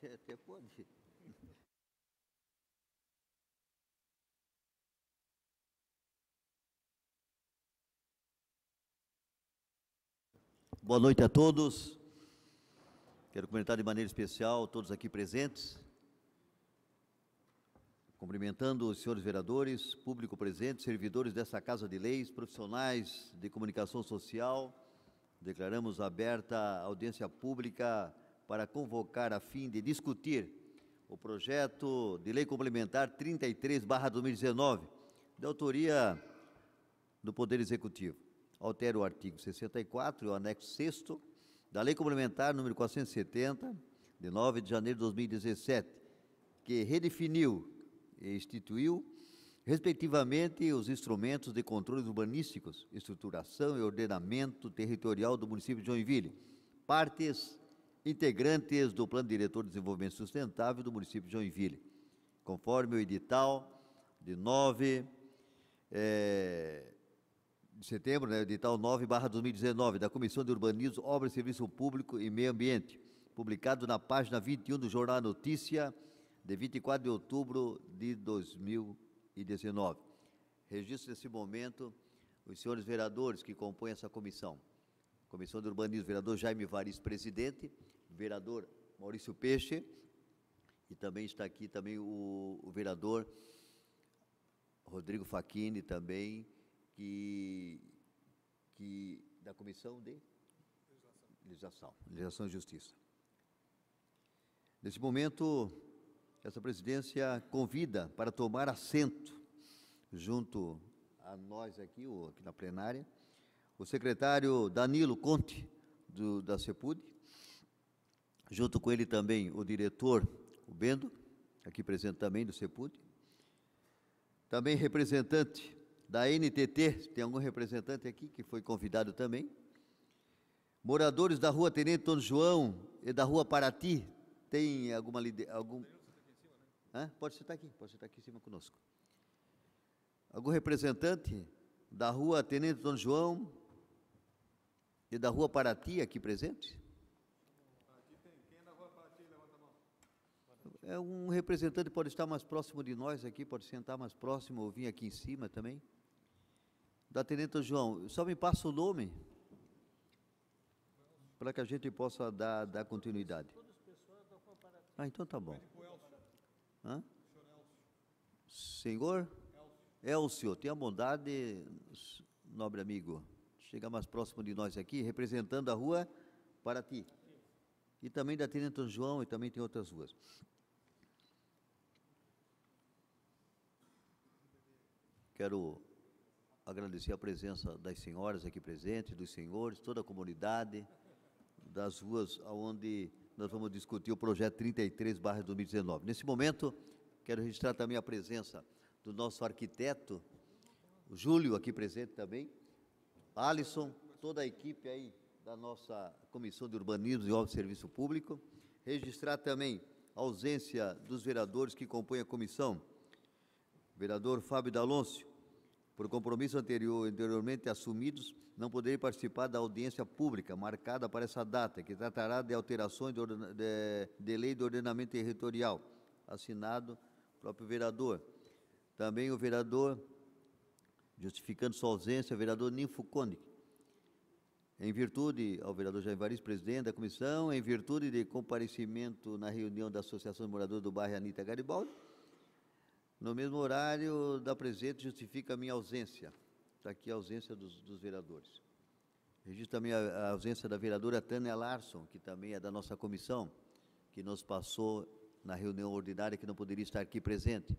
Até pode. Boa noite a todos. Quero cumprimentar de maneira especial todos aqui presentes. Cumprimentando os senhores vereadores, público presente, servidores dessa Casa de Leis, profissionais de comunicação social. Declaramos aberta a audiência pública para convocar a fim de discutir o projeto de lei complementar 33/2019, de autoria do Poder Executivo. Altera o artigo 64 e o anexo 6º da Lei Complementar número 470, de 9 de janeiro de 2017, que redefiniu e instituiu, respectivamente, os instrumentos de controle urbanísticos, estruturação e ordenamento territorial do município de Joinville, partes integrantes do Plano Diretor de Desenvolvimento Sustentável do município de Joinville, conforme o edital de 9 de setembro, né, edital 9/2019, da Comissão de Urbanismo, Obras e Serviço Público e Meio Ambiente, publicado na página 21 do Jornal Notícia, de 24 de outubro de 2019. Registro nesse momento os senhores vereadores que compõem essa comissão. Comissão de Urbanismo, vereador Jaime Varis, presidente, vereador Maurício Peixe, e também está aqui também o vereador Rodrigo Facchini, também, que da Comissão de Legislação e Justiça. Nesse momento, essa presidência convida para tomar assento, junto a nós aqui na plenária, o secretário Danilo Conte, da CEPUD, junto com ele também o diretor, o Bendo, aqui presente também do CEPUD, também representante da NTT, tem algum representante aqui que foi convidado também, moradores da Rua Tenente Dom João e da Rua Paraty, tem algum... Pode sentar aqui em cima conosco. Algum representante da Rua Tenente Dom João e da Rua Paraty aqui presente? Aqui tem. Quem é da Rua Paraty, levanta a mão. É um representante, pode estar mais próximo de nós aqui, pode sentar mais próximo, ou vir aqui em cima também. Da Tenente Dom João, só me passa o nome, para que a gente possa dar continuidade. Então tá bom. Senhor Elcio, tenha bondade, nobre amigo, chega mais próximo de nós aqui, representando a Rua Paraty. E também da Tenente Dom João, e também tem outras ruas. Quero agradecer a presença das senhoras aqui presentes, dos senhores, toda a comunidade, das ruas onde nós vamos discutir o projeto 33/2019. Nesse momento, quero registrar também a presença do nosso arquiteto, o Júlio, aqui presente também, Alisson, toda a equipe aí da nossa Comissão de Urbanismo e Obras de Serviço Público. Registrar também a ausência dos vereadores que compõem a comissão. Vereador Fábio D'Aloncio, por compromisso anteriormente assumidos, não poderei participar da audiência pública marcada para essa data, que tratará de alterações de lei de ordenamento territorial, assinado o próprio vereador. Também o vereador, justificando sua ausência, o vereador Ninfo Koenig, em virtude, ao vereador Jaime Varis, presidente da comissão, em virtude de comparecimento na reunião da Associação de Moradores do Bairro Anita Garibaldi, no mesmo horário da presente, justifica a minha ausência. Está aqui a ausência dos vereadores. Registro também a ausência da vereadora Tânia Larson, que também é da nossa comissão, que nos passou na reunião ordinária, que não poderia estar aqui presente.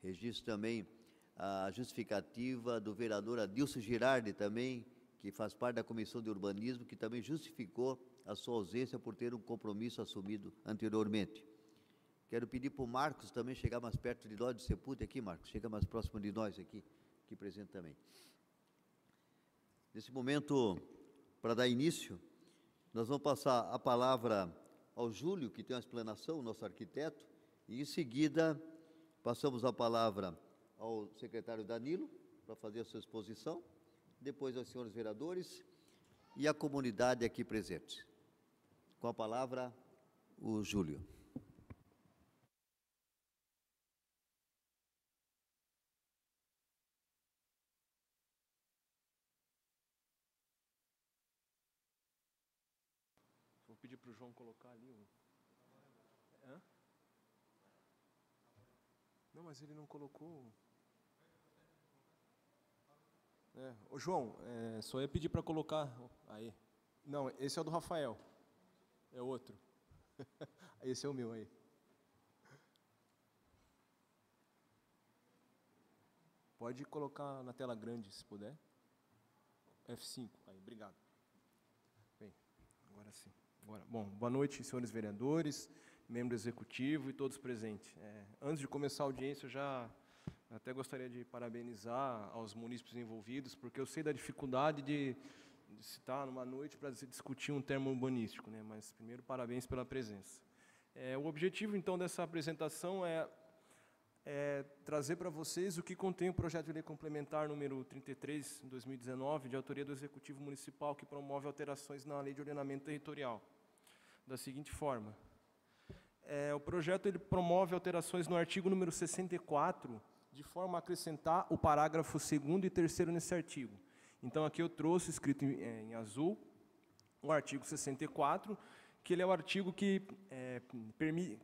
Registro também a justificativa do vereador Adilson Girardi, também, que faz parte da Comissão de Urbanismo, que também justificou a sua ausência por ter um compromisso assumido anteriormente. Quero pedir para o Marcos também chegar mais perto de nós, do CEPUD, aqui, Marcos, chega mais próximo de nós aqui presente também. Nesse momento, para dar início, nós vamos passar a palavra ao Júlio, que tem uma explanação, o nosso arquiteto, e em seguida passamos a palavra ao secretário Danilo, para fazer a sua exposição, depois aos senhores vereadores e à comunidade aqui presente. Com a palavra, o Júlio. pedir para o João colocar ali. Hã? Não, mas ele não colocou. Ô, João, só ia pedir para colocar. Aí. Não, esse é o do Rafael. É outro. Esse é o meu aí. Pode colocar na tela grande, se puder. F5. Aí, obrigado. Bem, agora sim. Bom, boa noite, senhores vereadores, membro executivo e todos presentes. Antes de começar a audiência, eu já até gostaria de parabenizar aos munícipes envolvidos, porque eu sei da dificuldade de se estar numa noite para se discutir um termo urbanístico, né? Mas, primeiro, parabéns pela presença. O objetivo, então, dessa apresentação é trazer para vocês o que contém o projeto de lei complementar número 33, 2019, de autoria do Executivo Municipal, que promove alterações na Lei de Ordenamento Territorial. Da seguinte forma, o projeto ele promove alterações no artigo número 64, de forma a acrescentar o parágrafo 2º e 3º nesse artigo. Então, aqui eu trouxe, escrito em azul, o artigo 64, que ele é o artigo que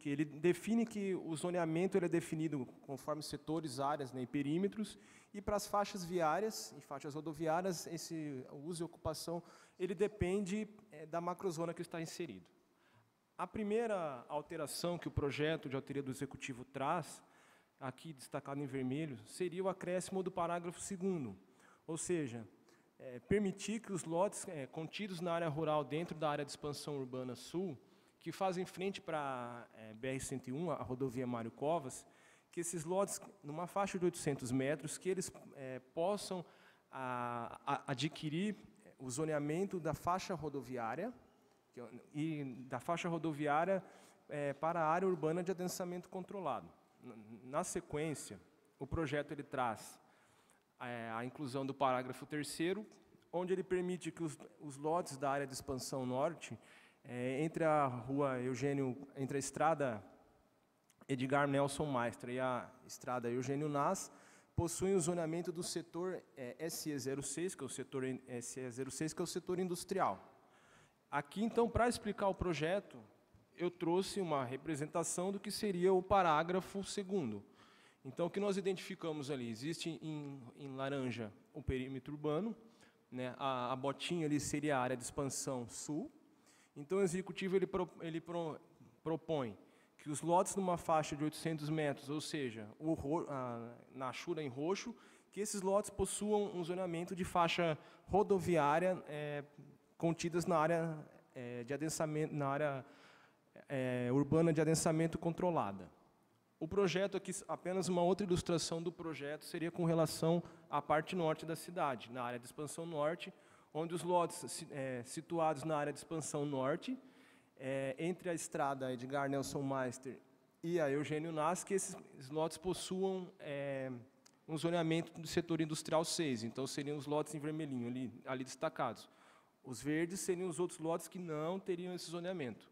ele define que o zoneamento ele é definido conforme setores, áreas, né, e perímetros, e para as faixas viárias e faixas rodoviárias, esse uso e ocupação, ele depende da macrozona que está inserido. A primeira alteração que o projeto de autoria do Executivo traz, aqui destacado em vermelho, seria o acréscimo do parágrafo 2º, ou seja, permitir que os lotes contidos na área rural dentro da área de expansão urbana sul, que fazem frente para a BR-101, a rodovia Mário Covas, que esses lotes, numa faixa de 800 metros, que eles possam adquirir o zoneamento da faixa rodoviária, e da faixa rodoviária para a área urbana de adensamento controlado. Na sequência, o projeto ele traz a inclusão do parágrafo 3º, onde ele permite que os lotes da área de expansão norte, entre a rua Eugênio, entre a estrada Edgar Nelson Maestra e a estrada Eugênio Nas, possuem o zoneamento do setor SE06, que é o setor SE06, que é o setor industrial. Aqui, então, para explicar o projeto, eu trouxe uma representação do que seria o parágrafo 2º. Então, o que nós identificamos ali? Existe em laranja o perímetro urbano, né? A botinha ali seria a área de expansão sul. Então, o Executivo ele propõe que os lotes numa faixa de 800 metros, ou seja, na achura em roxo, que esses lotes possuam um zoneamento de faixa rodoviária contidas na área de adensamento, na área urbana de adensamento controlada. O projeto aqui, apenas uma outra ilustração do projeto, seria com relação à parte norte da cidade, na área de expansão norte, onde os lotes situados na área de expansão norte, entre a estrada Edgar Nelson Meister e a Eugênio Nas, que esses lotes possuam um zoneamento do setor industrial 6, então seriam os lotes em vermelhinho ali destacados. Os verdes seriam os outros lotes que não teriam esse zoneamento.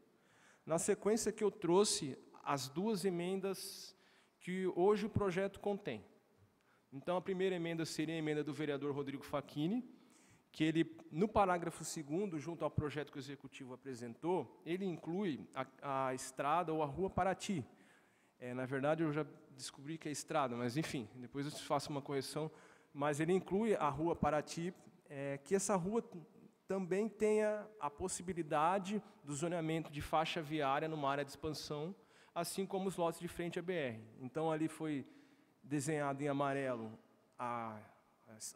Na sequência que eu trouxe as duas emendas que hoje o projeto contém. Então, a primeira emenda seria a emenda do vereador Rodrigo Facchini, que ele, no parágrafo 2º, junto ao projeto que o Executivo apresentou, ele inclui a estrada ou a rua Paraty. Na verdade, eu já descobri que é estrada, mas, enfim, depois eu faço uma correção. Mas ele inclui a rua Paraty, que essa rua também tenha a possibilidade do zoneamento de faixa viária numa área de expansão, assim como os lotes de frente à BR. Então, ali foi desenhado em amarelo a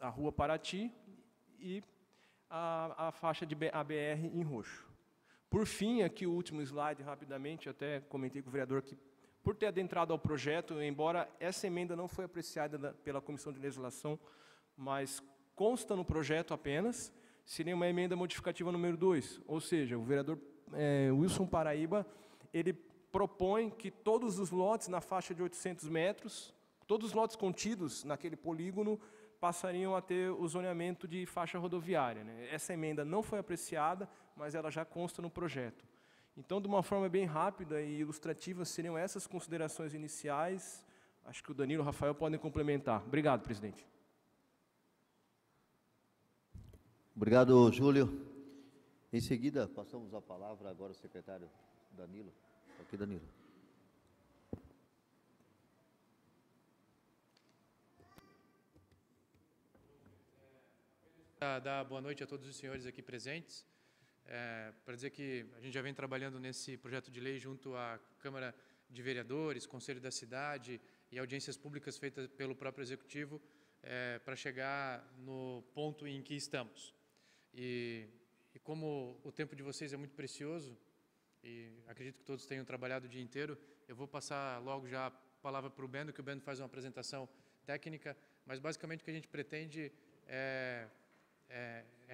rua Paraty e a faixa de ABR em roxo. Por fim, aqui o último slide, rapidamente, até comentei com o vereador que, por ter adentrado ao projeto, embora essa emenda não foi apreciada pela Comissão de Legislação, mas consta no projeto apenas, seria uma emenda modificativa número 2, ou seja, o vereador Wilson Paraíba, ele propõe que todos os lotes na faixa de 800 metros, todos os lotes contidos naquele polígono, passariam a ter o zoneamento de faixa rodoviária, né? Essa emenda não foi apreciada, mas ela já consta no projeto. Então, de uma forma bem rápida e ilustrativa, seriam essas considerações iniciais. Acho que o Danilo e o Rafael podem complementar. Obrigado, presidente. Obrigado, Júlio. Em seguida, passamos a palavra agora ao secretário Danilo. Aqui, Danilo. Dar boa noite a todos os senhores aqui presentes. Para dizer que a gente já vem trabalhando nesse projeto de lei junto à Câmara de Vereadores, Conselho da Cidade e audiências públicas feitas pelo próprio Executivo para chegar no ponto em que estamos. E como o tempo de vocês é muito precioso, e acredito que todos tenham trabalhado o dia inteiro, eu vou passar logo já a palavra para o Bendo, que o Bendo faz uma apresentação técnica, mas basicamente o que a gente pretende é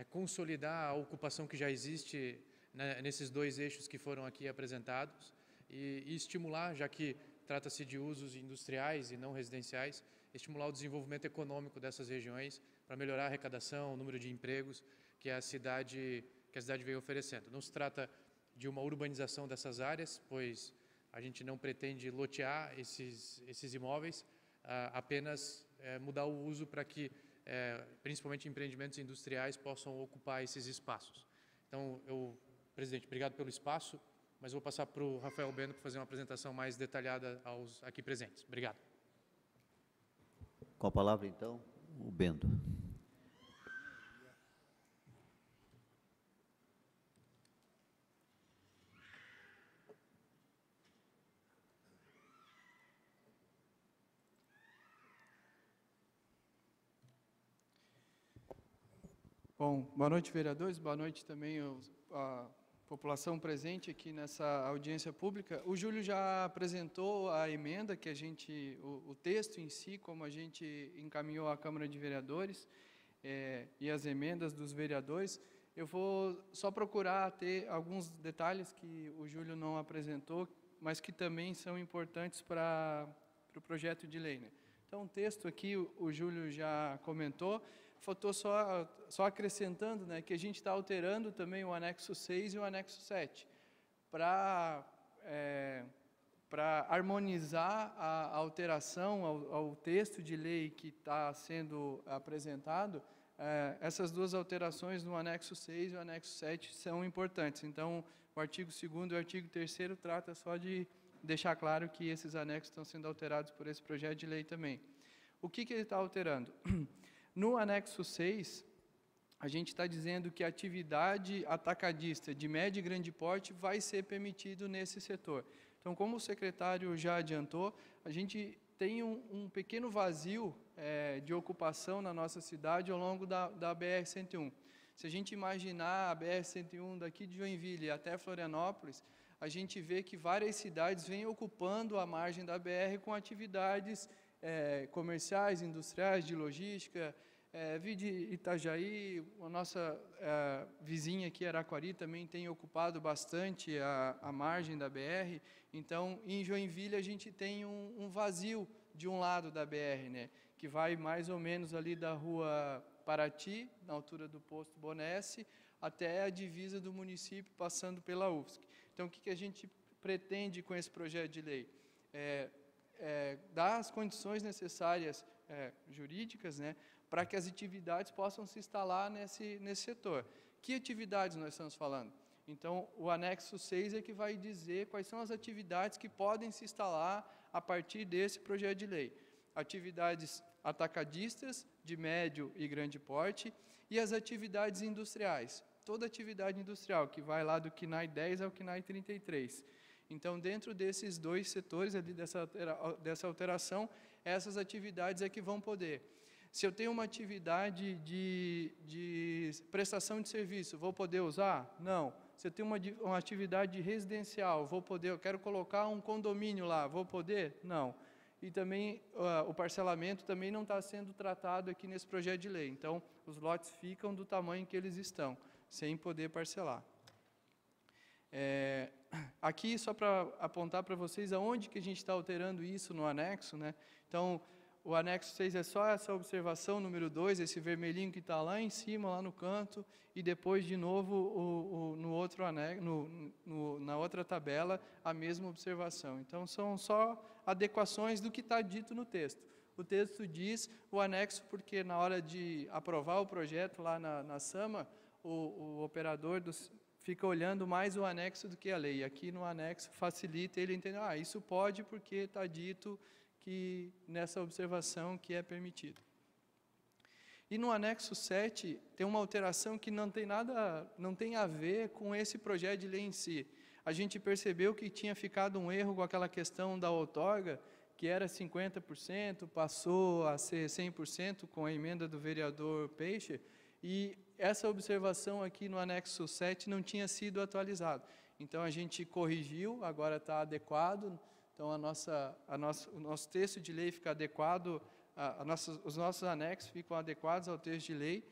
consolidar a ocupação que já existe, né, nesses dois eixos que foram aqui apresentados e estimular, já que trata-se de usos industriais e não residenciais, estimular o desenvolvimento econômico dessas regiões para melhorar a arrecadação, o número de empregos que a cidade vem oferecendo. Não se trata de uma urbanização dessas áreas, pois a gente não pretende lotear esses imóveis, apenas mudar o uso para que principalmente empreendimentos industriais possam ocupar esses espaços. Então, presidente, obrigado pelo espaço, mas vou passar para o Rafael Bendo para fazer uma apresentação mais detalhada aos aqui presentes. Obrigado. Com a palavra, então, o Bendo. Bom, boa noite, vereadores, boa noite também à população presente aqui nessa audiência pública. O Júlio já apresentou a emenda que o texto em si, como a gente encaminhou à Câmara de Vereadores, e as emendas dos vereadores. Eu vou só procurar ter alguns detalhes que o Júlio não apresentou, mas que também são importantes para o projeto de lei, né? Então, o texto aqui, o Júlio já comentou. Faltou só acrescentando, né, que a gente está alterando também o anexo 6 e o anexo 7, para harmonizar a alteração ao texto de lei que está sendo apresentado. Essas duas alterações no anexo 6 e o anexo 7 são importantes. Então, o artigo 2º e o artigo 3º trata só de deixar claro que esses anexos estão sendo alterados por esse projeto de lei também. O que ele está alterando? No anexo 6, a gente está dizendo que a atividade atacadista de médio e grande porte vai ser permitido nesse setor. Então, como o secretário já adiantou, a gente tem um pequeno vazio de ocupação na nossa cidade ao longo da BR-101. Se a gente imaginar a BR-101 daqui de Joinville até Florianópolis, a gente vê que várias cidades vêm ocupando a margem da BR com atividades comerciais, industriais, de logística. Vide Itajaí, a nossa vizinha aqui, Araquari, também tem ocupado bastante a margem da BR. Então, em Joinville, a gente tem um vazio de um lado da BR, né, que vai mais ou menos ali da rua Paraty, na altura do posto Bonesse, até a divisa do município, passando pela UFSC. Então, o que a gente pretende com esse projeto de lei? Dar as condições necessárias jurídicas, né, para que as atividades possam se instalar nesse setor. Que atividades nós estamos falando? Então, o anexo 6 é que vai dizer quais são as atividades que podem se instalar a partir desse projeto de lei. Atividades atacadistas, de médio e grande porte, e as atividades industriais. Toda atividade industrial, que vai lá do CNAE 10 ao CNAE 33. Então, dentro desses dois setores, ali dessa alteração, essas atividades é que vão poder. Se eu tenho uma atividade de prestação de serviço, vou poder usar? Não. Se eu tenho uma atividade residencial, eu quero colocar um condomínio lá, vou poder? Não. E também o parcelamento também não está sendo tratado aqui nesse projeto de lei. Então, os lotes ficam do tamanho que eles estão, sem poder parcelar. Aqui, só para apontar para vocês aonde que a gente está alterando isso no anexo, né? Então, o anexo 6 é só essa observação número 2, esse vermelhinho que está lá em cima, lá no canto, e depois, de novo, no outro anexo, na outra tabela, a mesma observação. Então, são só adequações do que está dito no texto. O texto diz o anexo porque, na hora de aprovar o projeto lá na SAMA, o operador fica olhando mais o anexo do que a lei. Aqui no anexo facilita ele entender, isso pode porque está dito que nessa observação que é permitido. E no anexo 7 tem uma alteração que não tem a ver com esse projeto de lei em si. A gente percebeu que tinha ficado um erro com aquela questão da outorga, que era 50%, passou a ser 100% com a emenda do vereador Peixe, e essa observação aqui no anexo 7 não tinha sido atualizada. Então a gente corrigiu, agora está adequado, então o nosso texto de lei fica adequado, os nossos anexos ficam adequados ao texto de lei,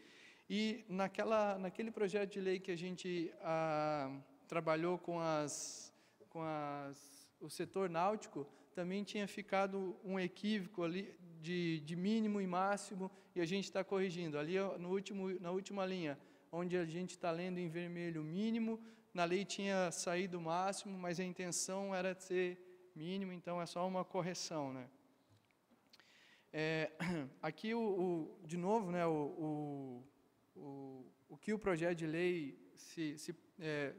e naquele projeto de lei que a gente trabalhou com o setor náutico, também tinha ficado um equívoco ali de mínimo e máximo, e a gente está corrigindo. Ali na última linha, onde a gente está lendo em vermelho mínimo, na lei tinha saído máximo, mas a intenção era de ser mínimo, então é só uma correção, né? Aqui, de novo, né, o que o projeto de lei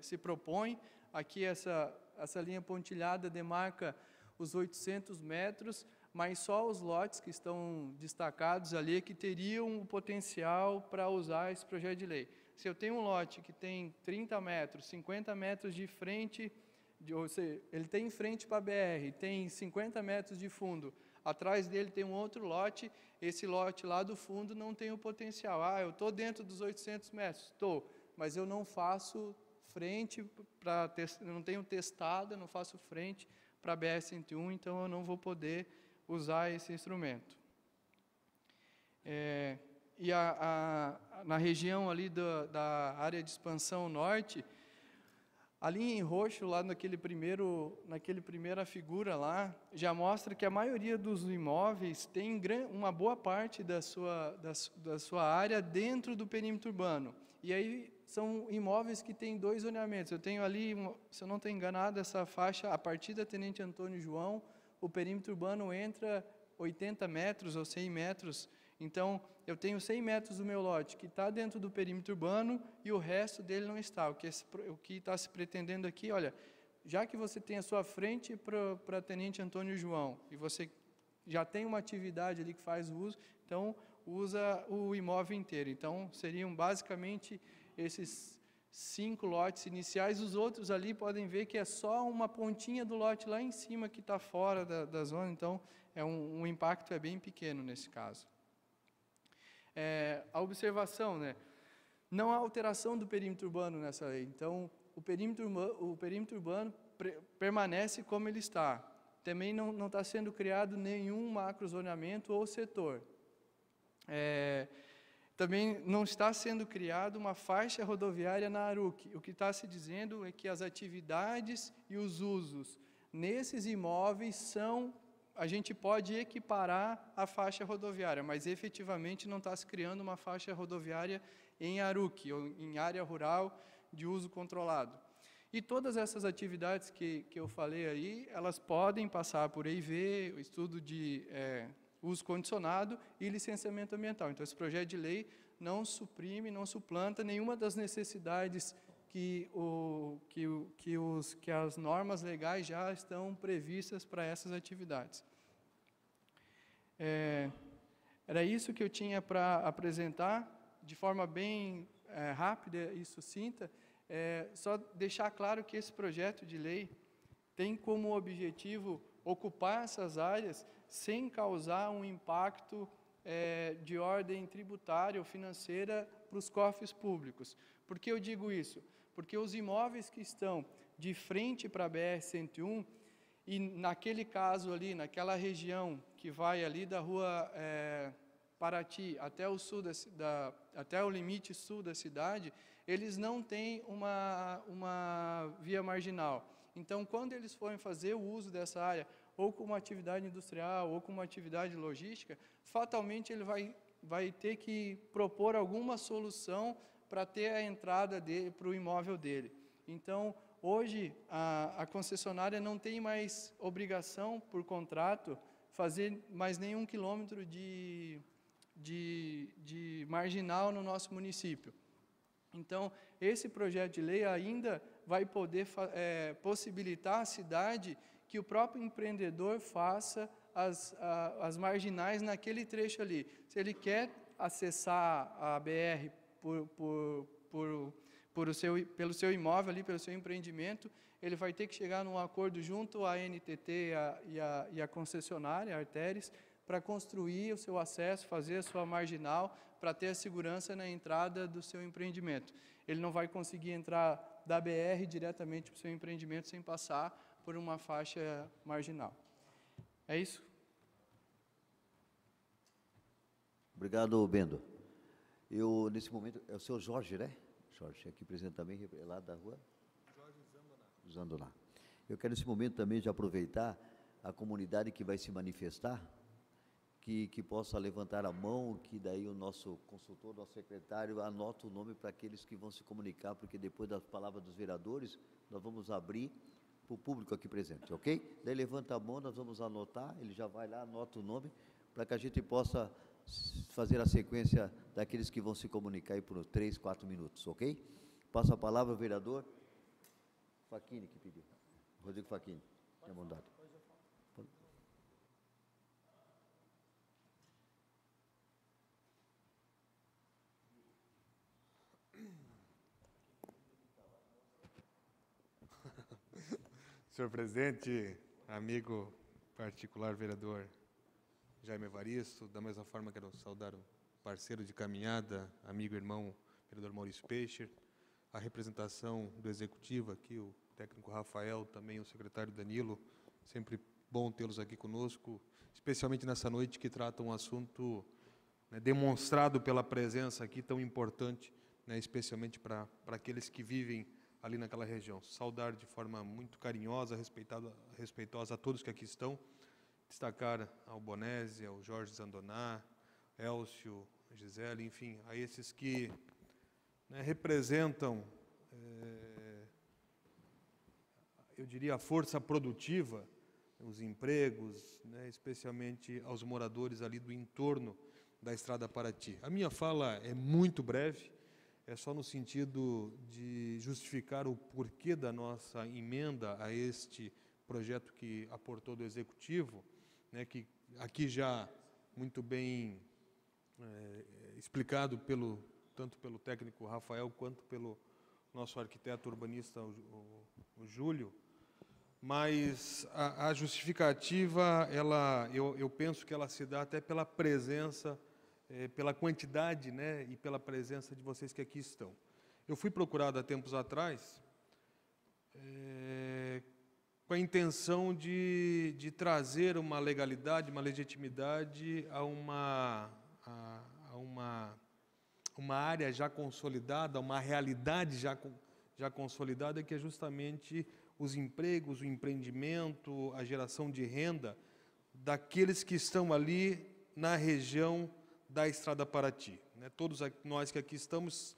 se propõe, aqui essa linha pontilhada demarca os 800 metros, mas só os lotes que estão destacados ali que teriam o potencial para usar esse projeto de lei. Se eu tenho um lote que tem 30 metros, 50 metros de frente, ou seja, ele tem frente para a BR, tem 50 metros de fundo, atrás dele tem um outro lote, esse lote lá do fundo não tem o potencial. Eu estou dentro dos 800 metros, estou, mas eu não faço frente, não tenho testada, não faço frente para a BR-101, então eu não vou poder usar esse instrumento. E na região ali da área de expansão norte, ali em roxo, lá naquele primeira figura lá, já mostra que a maioria dos imóveis tem uma boa parte da sua área dentro do perímetro urbano. E aí são imóveis que têm 2 zoneamentos. Eu tenho ali, se eu não estou enganado, essa faixa, a partir da Tenente Antônio João, o perímetro urbano entra 80 metros ou 100 metros. Então, eu tenho 100 metros do meu lote que está dentro do perímetro urbano e o resto dele não está. O que está se pretendendo aqui, olha, já que você tem a sua frente para Tenente Antônio João e você já tem uma atividade ali que faz o uso, então usa o imóvel inteiro. Então, seriam basicamente esses 5 lotes iniciais. Os outros ali podem ver que é só uma pontinha do lote lá em cima que está fora da zona, então o impacto é bem pequeno nesse caso. A observação, né? Não há alteração do perímetro urbano nessa lei, então o perímetro urbano permanece como ele está. Também não está sendo criado nenhum macrozoneamento ou setor. Também não está sendo criada uma faixa rodoviária na Aruc. O que está se dizendo é que as atividades e os usos nesses imóveis a gente pode equiparar a faixa rodoviária, mas efetivamente não está se criando uma faixa rodoviária em Aruc, ou em área rural de uso controlado. E todas essas atividades que eu falei aí, elas podem passar por EIV, o estudo de uso condicionado e licenciamento ambiental. Então, esse projeto de lei não suprime, não suplanta nenhuma das necessidades que as normas legais já estão previstas para essas atividades. Era isso que eu tinha para apresentar, de forma bem rápida e sucinta. Só deixar claro que esse projeto de lei tem como objetivo ocupar essas áreas sem causar um impacto de ordem tributária ou financeira para os cofres públicos. Por que eu digo isso? Porque os imóveis que estão de frente para a BR-101, e naquele caso ali, naquela região que vai ali da rua Paraty até o sul até o limite sul da cidade, eles não têm uma via marginal. Então, quando eles forem fazer o uso dessa área, ou com uma atividade industrial, ou com uma atividade logística, fatalmente ele vai ter que propor alguma solução para ter a entrada para o imóvel dele. Então, hoje, a concessionária não tem mais obrigação, por contrato, fazer mais nenhum quilômetro de marginal no nosso município. Então, esse projeto de lei ainda vai poder possibilitar à cidade que o próprio empreendedor faça as marginais naquele trecho ali. Se ele quer acessar a BR pelo seu imóvel ali, pelo seu empreendimento, ele vai ter que chegar num acordo junto à NTT e à concessionária, a Arteres, para construir o seu acesso, fazer a sua marginal, para ter a segurança na entrada do seu empreendimento. Ele não vai conseguir entrar da BR diretamente para o seu empreendimento sem passar por uma faixa marginal. É isso? Obrigado, Bendo. Eu, nesse momento, é o senhor Jorge, né? Jorge, aqui presente também, lá da rua? Jorge Zandoná. Eu quero, nesse momento, também já aproveitar a comunidade que vai se manifestar, que possa levantar a mão, que daí o nosso consultor, nosso secretário, anota o nome para aqueles que vão se comunicar, porque depois das palavras dos vereadores, nós vamos abrir para o público aqui presente, ok? Daí levanta a mão, nós vamos anotar, ele já vai lá, anota o nome, para que a gente possa fazer a sequência daqueles que vão se comunicar aí por 3, 4 minutos, ok? Passa a palavra ao vereador Facchini, que pediu. Rodrigo Facchini, tenha bondade. Senhor presidente, amigo particular vereador Jaime Evaristo, da mesma forma quero saudar o parceiro de caminhada, amigo e irmão vereador Maurício Peixe, a representação do executivo aqui, o técnico Rafael, também o secretário Danilo, sempre bom tê-los aqui conosco, especialmente nessa noite que trata um assunto, né, demonstrado pela presença aqui tão importante, né, especialmente para aqueles que vivem ali naquela região. Saudar de forma muito carinhosa, respeitosa a todos que aqui estão, destacar ao Bonese, ao Jorge Zandoná, Elcio, Gisele, enfim, a esses que, né, representam, eu diria, a força produtiva, os empregos, né, especialmente aos moradores ali do entorno da Estrada Paraty. A minha fala é muito breve, é só no sentido de justificar o porquê da nossa emenda a este projeto que aportou do Executivo, né, que aqui já muito bem explicado tanto pelo técnico Rafael quanto pelo nosso arquiteto urbanista, o Júlio, mas a justificativa, eu penso que ela se dá até pela presença, pela quantidade, né, e pela presença de vocês que aqui estão. Eu fui procurado há tempos atrás com a intenção de trazer uma legalidade, uma legitimidade a uma área já consolidada, uma realidade já consolidada, que é justamente os empregos, o empreendimento, a geração de renda daqueles que estão ali na região da Estrada Paraty, né? Todos nós que aqui estamos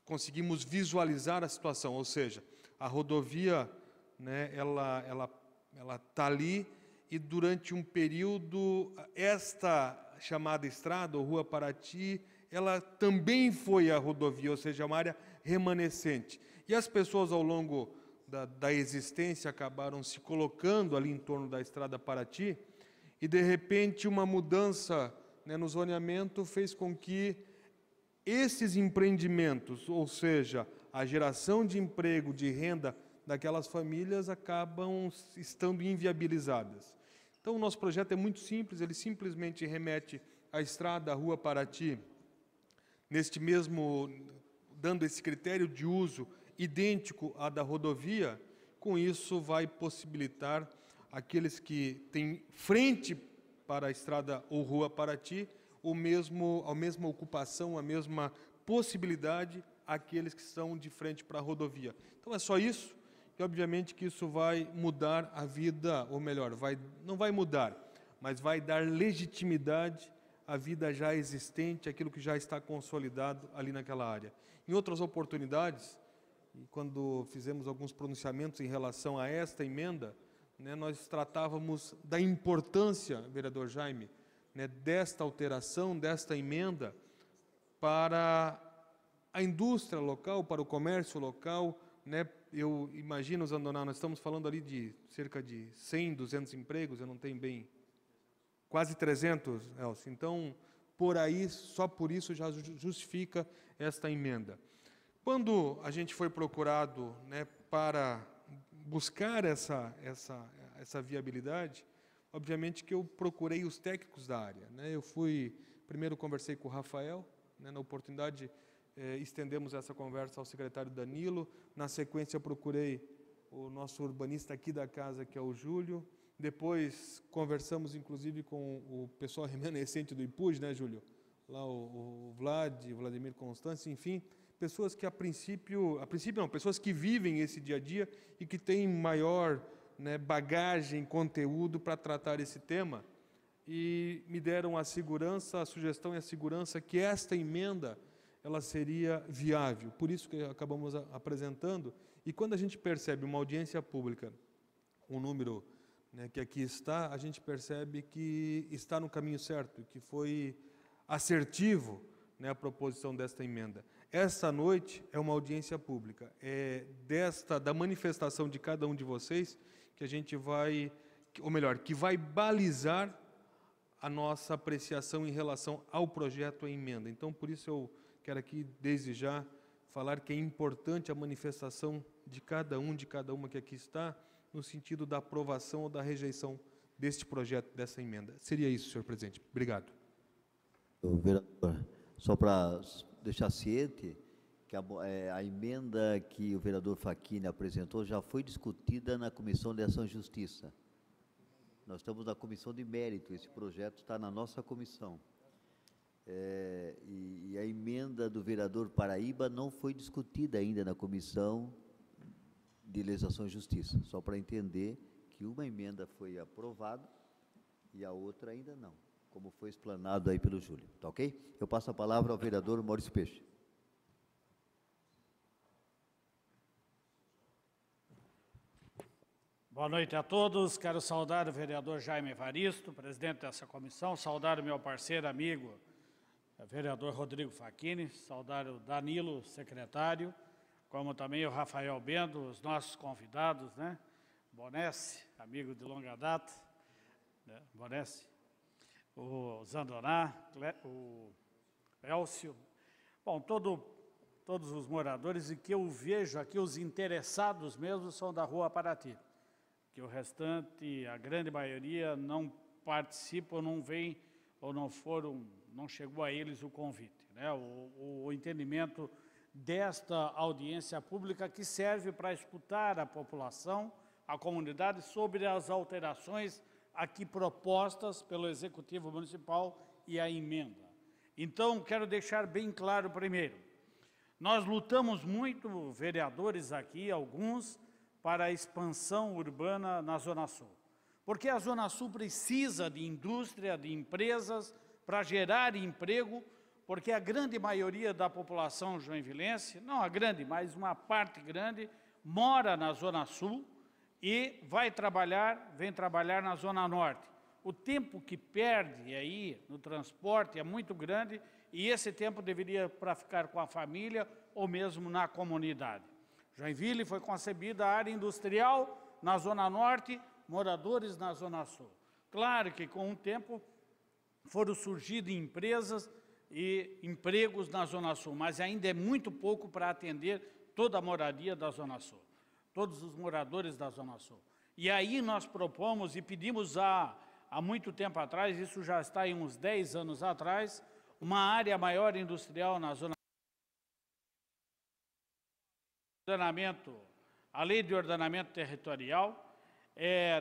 conseguimos visualizar a situação, ou seja, a rodovia, né, ela está ali e durante um período esta chamada estrada ou Rua Paraty, ela também foi a rodovia, ou seja, uma área remanescente. E as pessoas ao longo da existência acabaram se colocando ali em torno da Estrada Paraty e de repente uma mudança, né, no zoneamento fez com que esses empreendimentos, ou seja, a geração de emprego, de renda daquelas famílias acabam estando inviabilizadas. Então, o nosso projeto é muito simples, ele simplesmente remete à estrada, à Rua Paraty, dando esse critério de uso idêntico à da rodovia. Com isso, vai possibilitar aqueles que têm frente para a estrada ou Rua Paraty, a mesma ocupação, a mesma possibilidade àqueles que estão de frente para a rodovia. Então, é só isso, e obviamente que isso vai mudar a vida, ou melhor, não vai mudar, mas vai dar legitimidade à vida já existente, aquilo que já está consolidado ali naquela área. Em outras oportunidades, quando fizemos alguns pronunciamentos em relação a esta emenda, né, nós tratávamos da importância, vereador Jaime, né, desta alteração, desta emenda, para a indústria local, para o comércio local, né? Eu imagino, Zandoná, nós estamos falando ali de cerca de 100, 200 empregos, eu não tenho bem, quase 300, Elcio. Então, por aí, só por isso já justifica esta emenda. Quando a gente foi procurado, né, para buscar essa viabilidade, obviamente que eu procurei os técnicos da área, né? Eu primeiro conversei com o Rafael, né, na oportunidade estendemos essa conversa ao secretário Danilo, na sequência eu procurei o nosso urbanista aqui da casa, que é o Júlio, depois conversamos inclusive com o pessoal remanescente do IPUJ, né, Júlio? Lá o Vladimir Constâncio, enfim, pessoas que pessoas que vivem esse dia a dia e que têm maior, né, bagagem, conteúdo para tratar esse tema, e me deram a sugestão e a segurança que esta emenda ela seria viável. Por isso que acabamos apresentando. E quando a gente percebe uma audiência pública, um número, né, que aqui está, a gente percebe que está no caminho certo, que foi assertivo, né, a proposição desta emenda. Esta noite é uma audiência pública. É da manifestação de cada um de vocês que a gente vai, ou melhor, que vai balizar a nossa apreciação em relação ao projeto e emenda. Então, por isso eu quero aqui, desde já, falar que é importante a manifestação de cada uma que aqui está, no sentido da aprovação ou da rejeição deste projeto, dessa emenda. Seria isso, senhor presidente. Obrigado. Vereador, só para deixar ciente que a emenda que o vereador Facchini apresentou já foi discutida na Comissão de Ação e Justiça. Nós estamos na Comissão de Mérito, esse projeto está na nossa comissão. E a emenda do vereador Paraíba não foi discutida ainda na Comissão de Legislação e Justiça, só para entender que uma emenda foi aprovada e a outra ainda não, como foi explanado aí pelo Júlio, tá ok? Eu passo a palavra ao vereador Maurício Peixe. Boa noite a todos. Quero saudar o vereador Jaime Evaristo, presidente dessa comissão, saudar o meu parceiro, amigo, o vereador Rodrigo Facchini, saudar o Danilo, secretário, como também o Rafael Bendo, os nossos convidados, né? Bonessi, amigo de longa data, né? Bonessi, o Zandoná, o Elcio, bom, todos os moradores, e que eu vejo aqui, os interessados mesmo, são da Rua Paraty, que o restante, a grande maioria, não participam, não vem, ou não chegou a eles o convite, né? O entendimento desta audiência pública que serve para escutar a população, a comunidade, sobre as alterações aqui propostas pelo Executivo Municipal e a emenda. Então, quero deixar bem claro primeiro, nós lutamos muito, vereadores aqui, alguns, para a expansão urbana na Zona Sul. Porque a Zona Sul precisa de indústria, de empresas, para gerar emprego, porque a grande maioria da população joinvilense, não a grande, mas uma parte grande, mora na Zona Sul e vem trabalhar na Zona Norte. O tempo que perde aí no transporte é muito grande e esse tempo deveria para ficar com a família ou mesmo na comunidade. Joinville foi concebida a área industrial na Zona Norte, moradores na Zona Sul. Claro que com o tempo foram surgindo empresas e empregos na Zona Sul, mas ainda é muito pouco para atender toda a moradia da Zona Sul, todos os moradores da Zona Sul. E aí nós propomos e pedimos há muito tempo atrás, isso já está em uns 10 anos atrás, uma área maior industrial na Zona Sul. A lei de ordenamento territorial,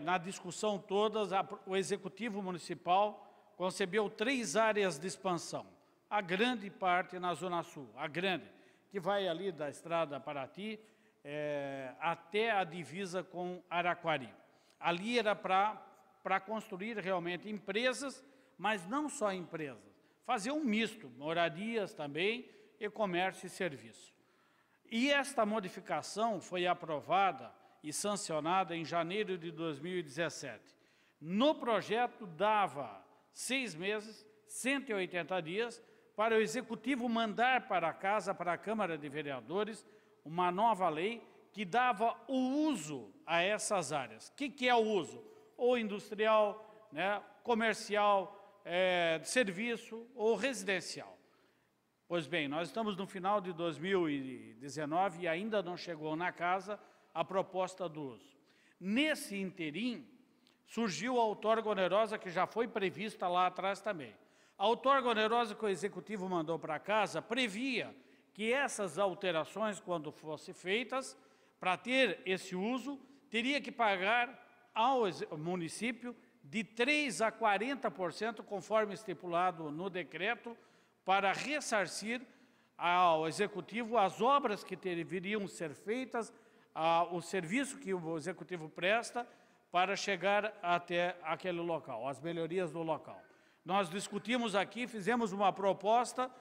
na discussão todas, o Executivo Municipal concebeu 3 áreas de expansão. A grande parte na Zona Sul, a grande, que vai ali da estrada Paraty até a divisa com Araquari. Ali era para construir realmente empresas, mas não só empresas, fazer um misto, moradias também e comércio e serviço. E esta modificação foi aprovada e sancionada em janeiro de 2017. No projeto dava 6 meses, 180 dias, para o Executivo mandar para casa, para a Câmara de Vereadores, uma nova lei que dava o uso a essas áreas. O que é o uso? Ou industrial, né, comercial, de serviço ou residencial. Pois bem, nós estamos no final de 2019 e ainda não chegou na casa a proposta do uso. Nesse interim, surgiu a outorga onerosa, que já foi prevista lá atrás também. A outorga onerosa que o Executivo mandou para casa previa que essas alterações, quando fossem feitas, para ter esse uso, teria que pagar ao município de 3% a 40%, conforme estipulado no decreto, para ressarcir ao Executivo as obras que deveriam ser feitas, o serviço que o Executivo presta para chegar até aquele local, as melhorias do local. Nós discutimos aqui, fizemos uma proposta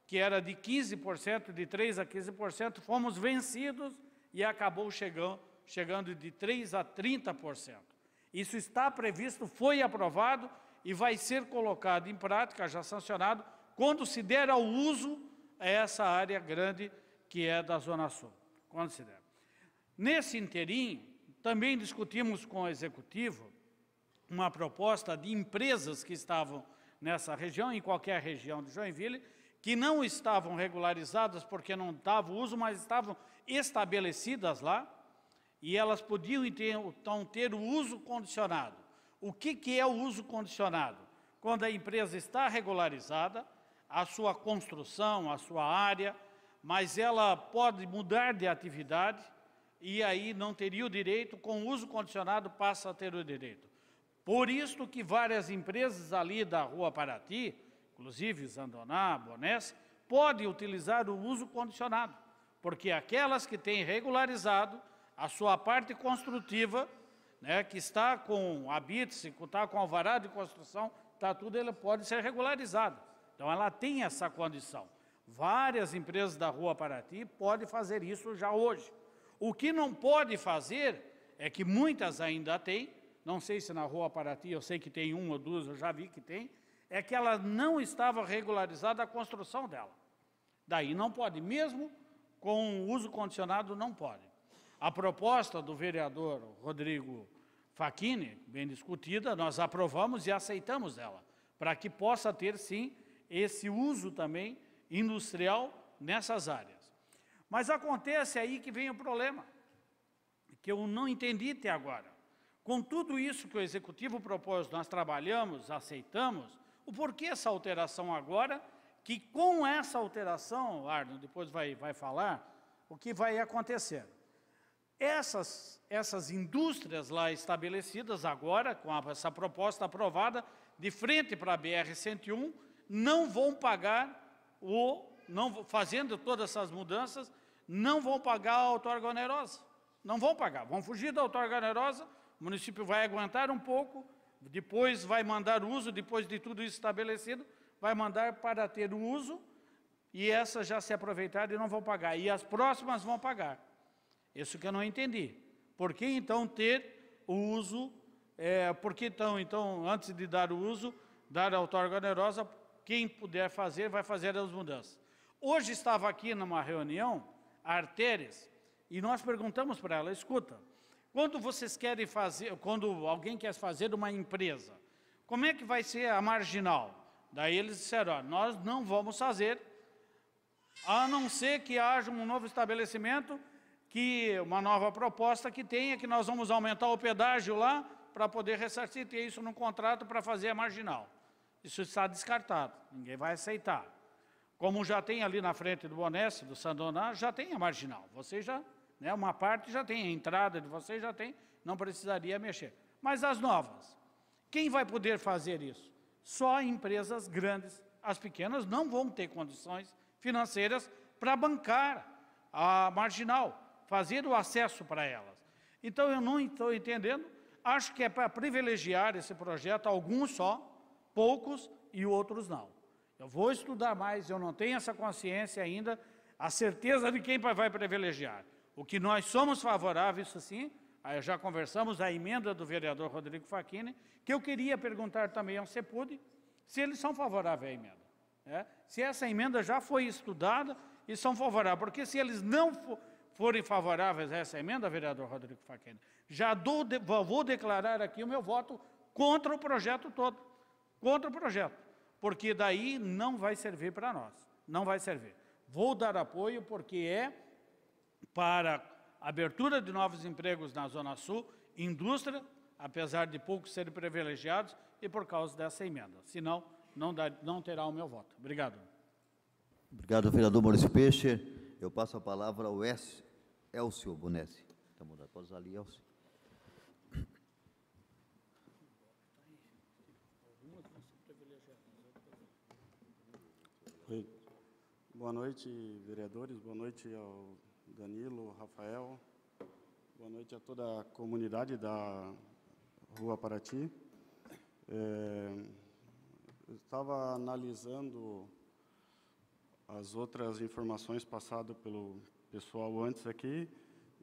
que era de 15%, de 3% a 15%, fomos vencidos e acabou chegando de 3% a 30%. Isso está previsto, foi aprovado e vai ser colocado em prática, já sancionado, quando se der ao uso a essa área grande que é da Zona Sul. Quando se der. Nesse interim, também discutimos com o Executivo uma proposta de empresas que estavam nessa região, em qualquer região de Joinville, que não estavam regularizadas porque não estava o uso, mas estavam estabelecidas lá, e elas podiam, então, ter o uso condicionado. O que é o uso condicionado? Quando a empresa está regularizada, a sua construção, a sua área, mas ela pode mudar de atividade e aí não teria o direito, com o uso condicionado passa a ter o direito. Por isso que várias empresas ali da Rua Paraty, inclusive Zandoná, Bonés, podem utilizar o uso condicionado, porque aquelas que têm regularizado a sua parte construtiva, né, que está com habite-se, está com alvará de construção, está tudo, ela pode ser regularizada. Então, ela tem essa condição. Várias empresas da Rua Paraty podem fazer isso já hoje. O que não pode fazer é que muitas ainda têm, não sei se na Rua Paraty, eu sei que tem uma ou duas, eu já vi que tem, é que ela não estava regularizada a construção dela. Daí não pode, mesmo com o uso condicionado, não pode. A proposta do vereador Rodrigo Facchini, bem discutida, nós aprovamos e aceitamos ela, para que possa ter, sim, esse uso também industrial nessas áreas. Mas acontece aí que vem o problema, que eu não entendi até agora. Com tudo isso que o Executivo propôs, nós trabalhamos, aceitamos, o porquê essa alteração agora, que com essa alteração, Arno depois vai falar, o que vai acontecer. Essas indústrias lá estabelecidas agora, com essa proposta aprovada, de frente para a BR-101, não vão pagar, fazendo todas essas mudanças, não vão pagar a outorga onerosa. Não vão pagar, vão fugir da outorga onerosa, o município vai aguentar um pouco, depois vai mandar o uso, depois de tudo isso estabelecido, vai mandar para ter o uso, e essas já se aproveitaram e não vão pagar. E as próximas vão pagar. Isso que eu não entendi. Por que, então, ter o uso, por que, então, antes de dar o uso, dar a outorga onerosa, quem puder fazer, vai fazer as mudanças. Hoje estava aqui numa reunião, a Artéres, e nós perguntamos para ela, escuta, quando vocês querem fazer, quando alguém quer fazer uma empresa, como é que vai ser a marginal? Daí eles disseram, ó, nós não vamos fazer, a não ser que haja um novo estabelecimento, uma nova proposta que tenha, que nós vamos aumentar o pedágio lá, para poder ressarcir, ter isso no contrato para fazer a marginal. Isso está descartado, ninguém vai aceitar. Como já tem ali na frente do Bonés, do Sandoná, já tem a marginal. Você já, né, uma parte já tem, a entrada de vocês já tem, não precisaria mexer. Mas as novas, quem vai poder fazer isso? Só empresas grandes. As pequenas não vão ter condições financeiras para bancar a marginal, fazer o acesso para elas. Então, eu não estou entendendo, acho que é para privilegiar esse projeto, alguns só, poucos e outros não. Eu vou estudar mais, eu não tenho essa consciência ainda, a certeza de quem vai privilegiar. O que nós somos favoráveis, isso sim, aí já conversamos a emenda do vereador Rodrigo Facchini, que eu queria perguntar também ao CEPUD, se eles são favoráveis à emenda. Se essa emenda já foi estudada e são favoráveis, porque se eles não forem favoráveis a essa emenda, vereador Rodrigo Facchini, vou declarar aqui o meu voto contra o projeto todo, contra o projeto, porque daí não vai servir para nós, não vai servir. Vou dar apoio porque é para abertura de novos empregos na Zona Sul, indústria, apesar de poucos serem privilegiados, e por causa dessa emenda. Senão, não terá o meu voto. Obrigado. Obrigado, vereador Maurício Peixe. Eu passo a palavra ao Elcio Bonessi. Pode usar ali, Elcio. Oi. Boa noite, vereadores. Boa noite ao Danilo, Rafael. Boa noite a toda a comunidade da Rua Paraty. Eu estava analisando as outras informações passadas pelo pessoal antes aqui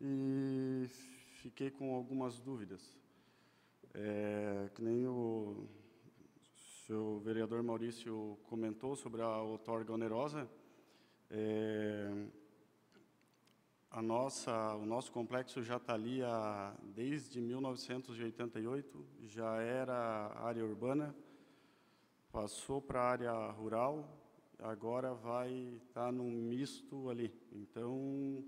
e fiquei com algumas dúvidas. Que nem o seu vereador Maurício comentou sobre a outorga onerosa, o nosso complexo já está ali desde 1988, já era área urbana, passou para a área rural, agora vai estar num misto ali. Então,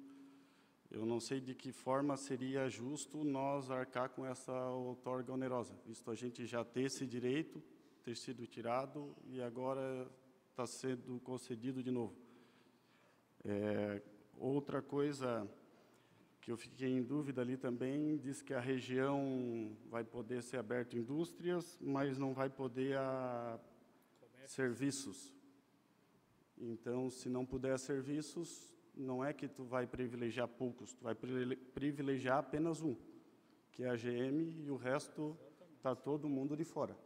eu não sei de que forma seria justo nós arcar com essa outorga onerosa, visto a gente já ter esse direito, ter sido tirado e agora está sendo concedido de novo. Outra coisa que eu fiquei em dúvida ali também, diz que a região vai poder ser aberta indústrias, mas não vai poder serviços. Então, se não puder serviços, não é que tu vai privilegiar poucos, tu vai privilegiar apenas um, que é a GM, e o resto está todo mundo de fora.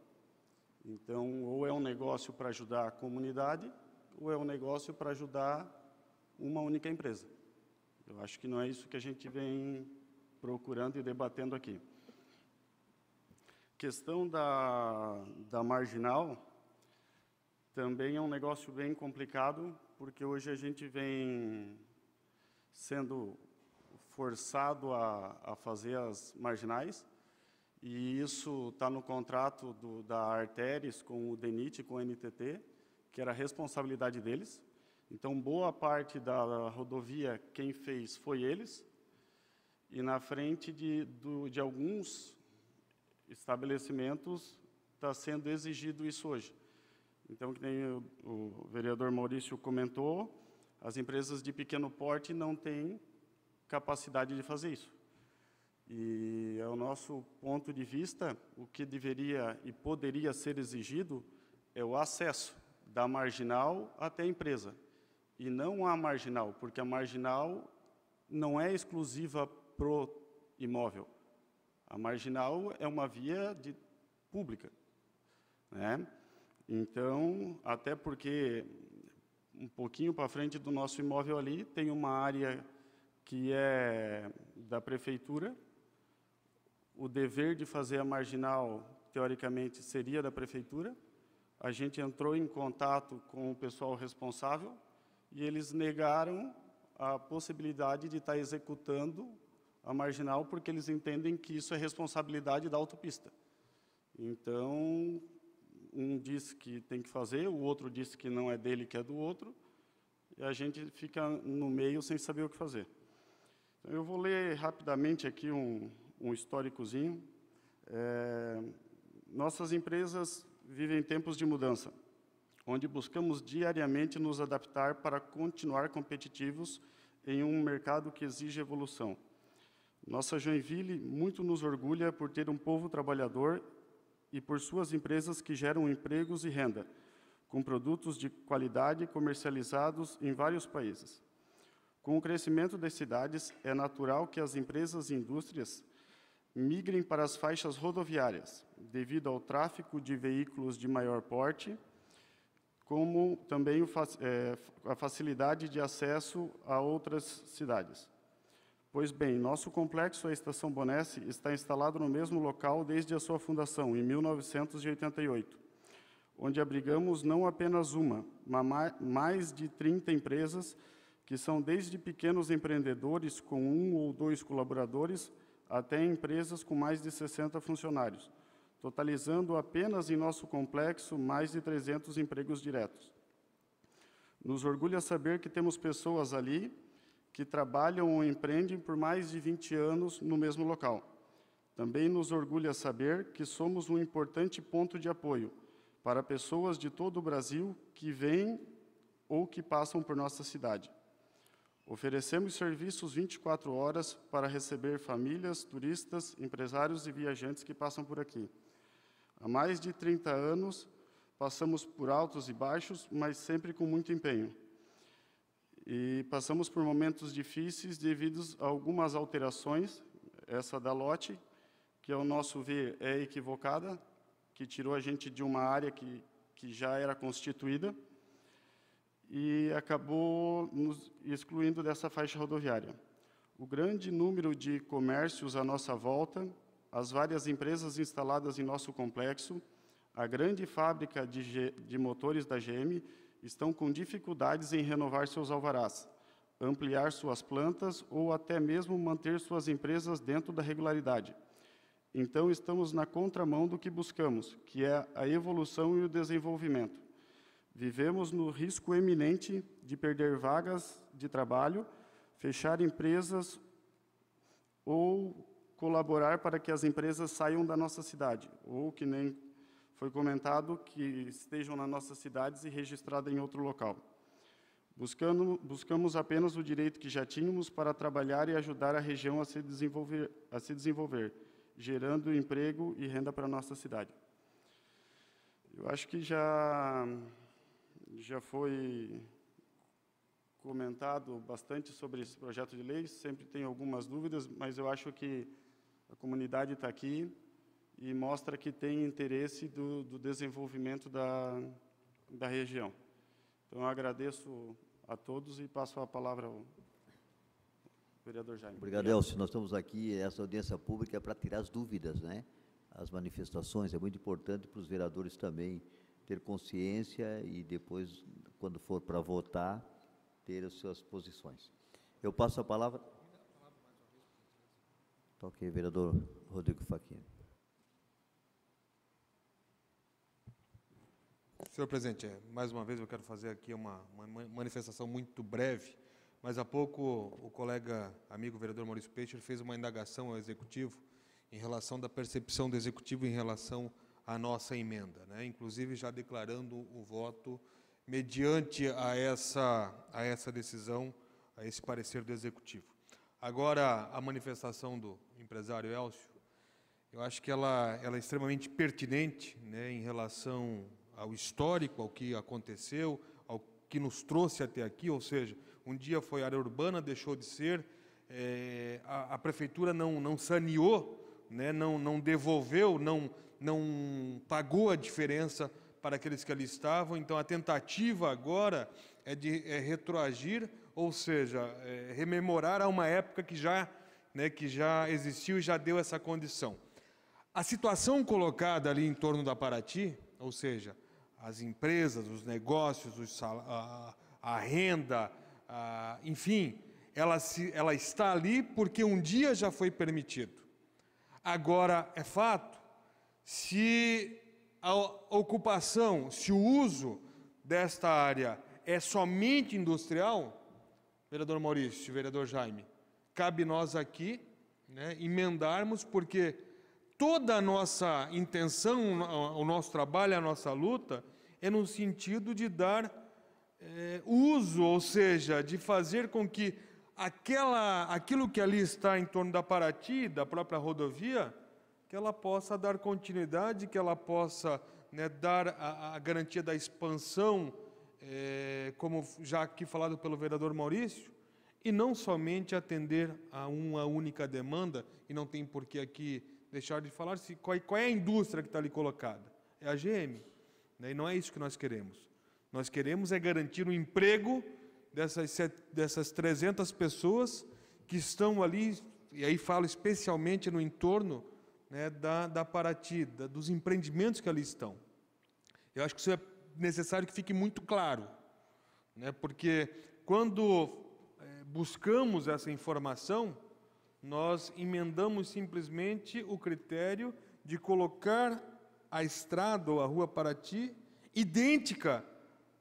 Então, ou é um negócio para ajudar a comunidade, ou é um negócio para ajudar uma única empresa. Eu acho que não é isso que a gente vem procurando e debatendo aqui. Questão da marginal também é um negócio bem complicado, porque hoje a gente vem sendo forçado a fazer as marginais, e isso está no contrato da Arteres com o DENIT, com o NTT, que era a responsabilidade deles. Então, boa parte da rodovia, quem fez foi eles, e na frente de alguns estabelecimentos está sendo exigido isso hoje. Então, que nem o vereador Maurício comentou, as empresas de pequeno porte não têm capacidade de fazer isso. E, ao nosso ponto de vista, o que deveria e poderia ser exigido é o acesso da marginal até a empresa, e não a marginal, porque a marginal não é exclusiva pro imóvel. A marginal é uma via pública, né? Então, até porque um pouquinho para frente do nosso imóvel ali tem uma área que é da prefeitura. O dever de fazer a marginal, teoricamente, seria da prefeitura. A gente entrou em contato com o pessoal responsável e eles negaram a possibilidade de estar executando a marginal, porque eles entendem que isso é responsabilidade da autopista. Então, um disse que tem que fazer, o outro disse que não é dele, que é do outro, e a gente fica no meio sem saber o que fazer. Então, eu vou ler rapidamente aqui um históricozinho. Nossas empresas vivem tempos de mudança, onde buscamos diariamente nos adaptar para continuar competitivos em um mercado que exige evolução. Nossa Joinville muito nos orgulha por ter um povo trabalhador e por suas empresas que geram empregos e renda, com produtos de qualidade comercializados em vários países. Com o crescimento das cidades, é natural que as empresas e indústrias migrem para as faixas rodoviárias, devido ao tráfego de veículos de maior porte, como também a facilidade de acesso a outras cidades. Pois bem, nosso complexo, a Estação Bonessi, está instalado no mesmo local desde a sua fundação, em 1988, onde abrigamos não apenas uma, mas mais de 30 empresas, que são desde pequenos empreendedores com 1 ou 2 colaboradores, até empresas com mais de 60 funcionários, totalizando apenas em nosso complexo mais de 300 empregos diretos. Nos orgulha saber que temos pessoas ali que trabalham ou empreendem por mais de 20 anos no mesmo local. Também nos orgulha saber que somos um importante ponto de apoio para pessoas de todo o Brasil que vêm ou que passam por nossa cidade. Oferecemos serviços 24 horas para receber famílias, turistas, empresários e viajantes que passam por aqui. Há mais de 30 anos, passamos por altos e baixos, mas sempre com muito empenho. E passamos por momentos difíceis devido a algumas alterações, essa da lote, que, ao nosso ver, é equivocada, que tirou a gente de uma área que já era constituída e acabou nos excluindo dessa faixa rodoviária. O grande número de comércios à nossa volta, as várias empresas instaladas em nosso complexo, a grande fábrica de motores da GM estão com dificuldades em renovar seus alvarás, ampliar suas plantas ou até mesmo manter suas empresas dentro da regularidade. Então, estamos na contramão do que buscamos, que é a evolução e o desenvolvimento. Vivemos no risco eminente de perder vagas de trabalho, fechar empresas ou colaborar para que as empresas saiam da nossa cidade, ou, que nem foi comentado, que estejam nas nossas cidades e registradas em outro local. Buscamos apenas o direito que já tínhamos para trabalhar e ajudar a região a se desenvolver, gerando emprego e renda para a nossa cidade. Eu acho que já foi comentado bastante sobre esse projeto de lei, sempre tem algumas dúvidas, mas eu acho que a comunidade está aqui e mostra que tem interesse do desenvolvimento da região. Então, eu agradeço a todos e passo a palavra ao vereador Jaime. Obrigado, Elcio. Nós estamos aqui, essa audiência pública é para tirar as dúvidas, né? As manifestações, é muito importante para os vereadores também ter consciência e depois, quando for para votar, ter as suas posições. Eu passo a palavra. Ok, vereador Rodrigo Facchini. Senhor presidente, mais uma vez eu quero fazer aqui uma manifestação muito breve, mas há pouco o colega, amigo vereador Maurício Peixe fez uma indagação ao Executivo em relação da percepção do Executivo em relação à nossa emenda, né? Inclusive já declarando o voto mediante a essa decisão, a esse parecer do Executivo. Agora, a manifestação do empresário Elcio, eu acho que ela é extremamente pertinente, né, em relação ao histórico, ao que aconteceu, ao que nos trouxe até aqui, ou seja, um dia foi área urbana, deixou de ser, a prefeitura não saneou, né, não devolveu, não pagou a diferença para aqueles que ali estavam. Então, a tentativa agora é de retroagir, ou seja, rememorar a uma época que já existiu e já deu essa condição. A situação colocada ali em torno da Paraty, ou seja, as empresas, os negócios, a renda, enfim, ela está ali porque um dia já foi permitido. Agora, é fato, se a ocupação, se o uso desta área é somente industrial, vereador Maurício, vereador Jaime, cabe nós aqui, né, emendarmos, porque toda a nossa intenção, o nosso trabalho, a nossa luta, é no sentido de dar uso, ou seja, de fazer com que aquilo que ali está em torno da Paraty, da própria rodovia, que ela possa dar continuidade, que ela possa, né, dar a garantia da expansão, como já aqui falado pelo vereador Maurício, e não somente atender a uma única demanda, e não tem por que aqui deixar de falar qual é a indústria que está ali colocada. É a GM, né, e não é isso que nós queremos. Nós queremos é garantir o emprego dessas 300 pessoas que estão ali, e aí falo especialmente no entorno, né, da Paraty, dos empreendimentos que ali estão. Eu acho que isso é necessário que fique muito claro, né? Porque quando buscamos essa informação, nós emendamos simplesmente o critério de colocar a estrada ou a Rua Paraty idêntica,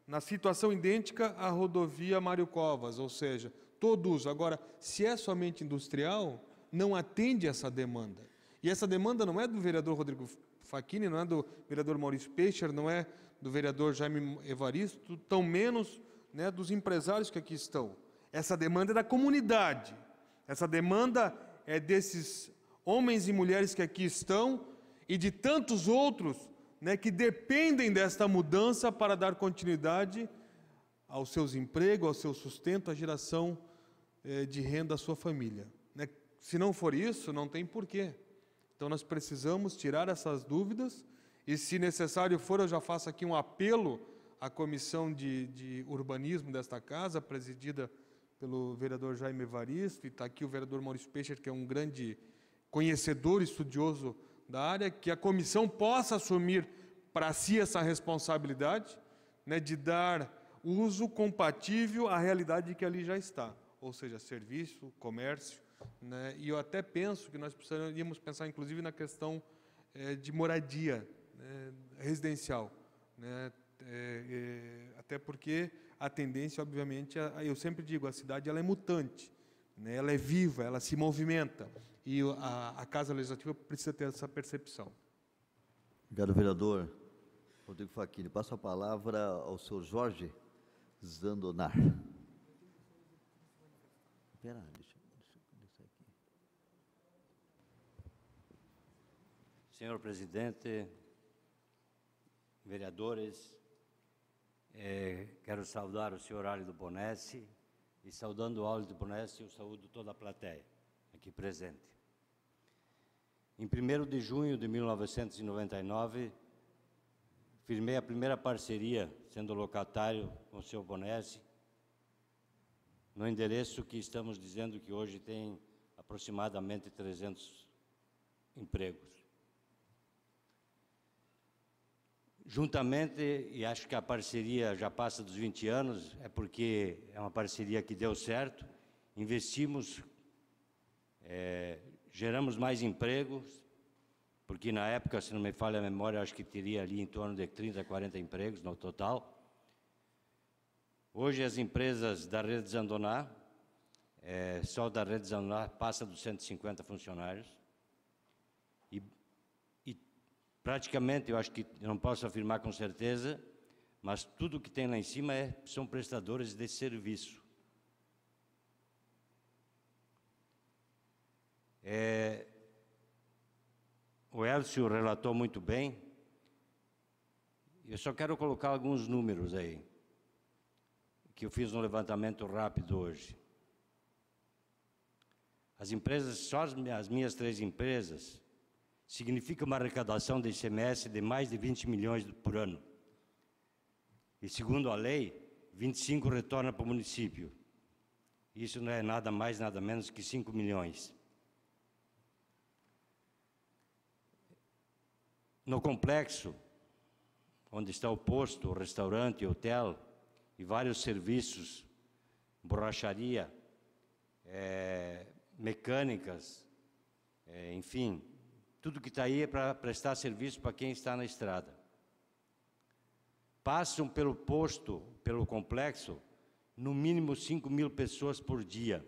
na situação idêntica à rodovia Mário Covas, ou seja, todo uso. Agora, se é somente industrial, não atende essa demanda. E essa demanda não é do vereador Rodrigo Facchini, não é do vereador Maurício Peixer, não é do vereador Jaime Evaristo, tão menos, né, dos empresários que aqui estão. Essa demanda é da comunidade. Essa demanda é desses homens e mulheres que aqui estão e de tantos outros, né, que dependem desta mudança para dar continuidade aos seus empregos, ao seu sustento, à geração de renda à sua família. Né? Se não for isso, não tem porquê. Então, nós precisamos tirar essas dúvidas e, se necessário for, eu já faço aqui um apelo à Comissão de Urbanismo desta Casa, presidida pelo vereador Jaime Evaristo, e está aqui o vereador Maurício Peixer, que é um grande conhecedor e estudioso da área, que a comissão possa assumir para si essa responsabilidade, né, de dar uso compatível à realidade que ali já está, ou seja, serviço, comércio, né, e eu até penso que nós precisaríamos pensar, inclusive, na questão de moradia, né, residencial, né, até porque a tendência, obviamente, eu sempre digo, a cidade ela é mutante, né, ela é viva, ela se movimenta, e a Casa Legislativa precisa ter essa percepção. Obrigado, vereador Rodrigo Facchini. Passo a palavra ao senhor Jorge Zandonar. Espera, deixa aqui. Senhor presidente, vereadores, quero saudar o senhor Álido Bonessi e, saudando o Álido Bonessi, eu saúdo toda a plateia aqui presente. Em 1º de junho de 1999, firmei a primeira parceria, sendo locatário com o senhor Bonessi, no endereço que estamos dizendo que hoje tem aproximadamente 300 empregos. Juntamente, e acho que a parceria já passa dos 20 anos, é porque é uma parceria que deu certo, investimos, geramos mais empregos, porque na época, se não me falha a memória, acho que teria ali em torno de 30, 40 empregos no total. Hoje as empresas da Rede Zandonar, só da Rede Zandonar, passa dos 150 funcionários. E praticamente, eu acho que não posso afirmar com certeza, mas tudo que tem lá em cima são prestadores de serviço. O Elcio relatou muito bem, eu só quero colocar alguns números aí, que eu fiz um levantamento rápido hoje. As empresas, só as minhas 3 empresas, significa uma arrecadação de ICMS de mais de 20 milhões por ano. E, segundo a lei, 25 retorna para o município. Isso não é nada mais, nada menos que 5 milhões. No complexo, onde está o posto, o restaurante, o hotel e vários serviços, borracharia, mecânicas, enfim, tudo que está aí é para prestar serviço para quem está na estrada. Passam pelo posto, pelo complexo, no mínimo 5.000 pessoas por dia.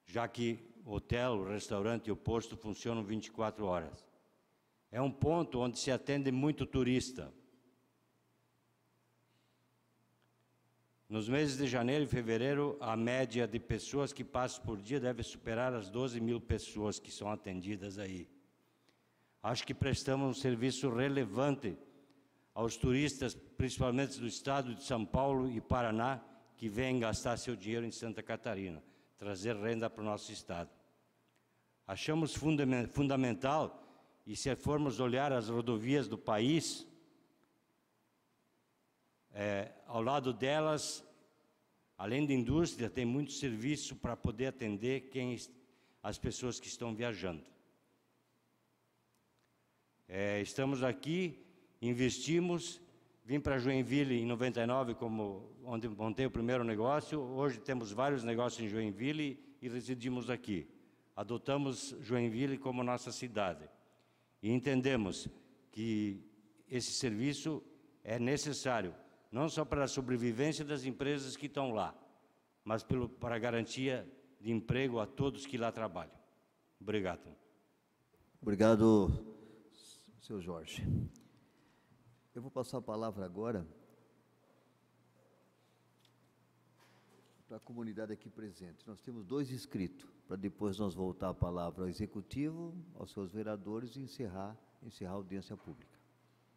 Já que o hotel, o restaurante e o posto funcionam 24 horas. É um ponto onde se atende muito turista. Nos meses de janeiro e fevereiro, a média de pessoas que passam por dia deve superar as 12.000 pessoas que são atendidas aí. Acho que prestamos um serviço relevante aos turistas, principalmente do estado de São Paulo e Paraná, que vêm gastar seu dinheiro em Santa Catarina, trazer renda para o nosso estado. Achamos fundamental, e se formos olhar as rodovias do país, ao lado delas, além da indústria, tem muito serviço para poder atender as pessoas que estão viajando. Estamos aqui, investimos, vim para Joinville em 99, onde montei o primeiro negócio. Hoje temos vários negócios em Joinville e residimos aqui. Adotamos Joinville como nossa cidade. E entendemos que esse serviço é necessário, não só para a sobrevivência das empresas que estão lá, mas para a garantia de emprego a todos que lá trabalham. Obrigado. Obrigado, senhor Jorge. Eu vou passar a palavra agora para a comunidade aqui presente. Nós temos 2 inscritos, para depois nós voltar a palavra ao Executivo, aos seus vereadores e encerrar a audiência pública.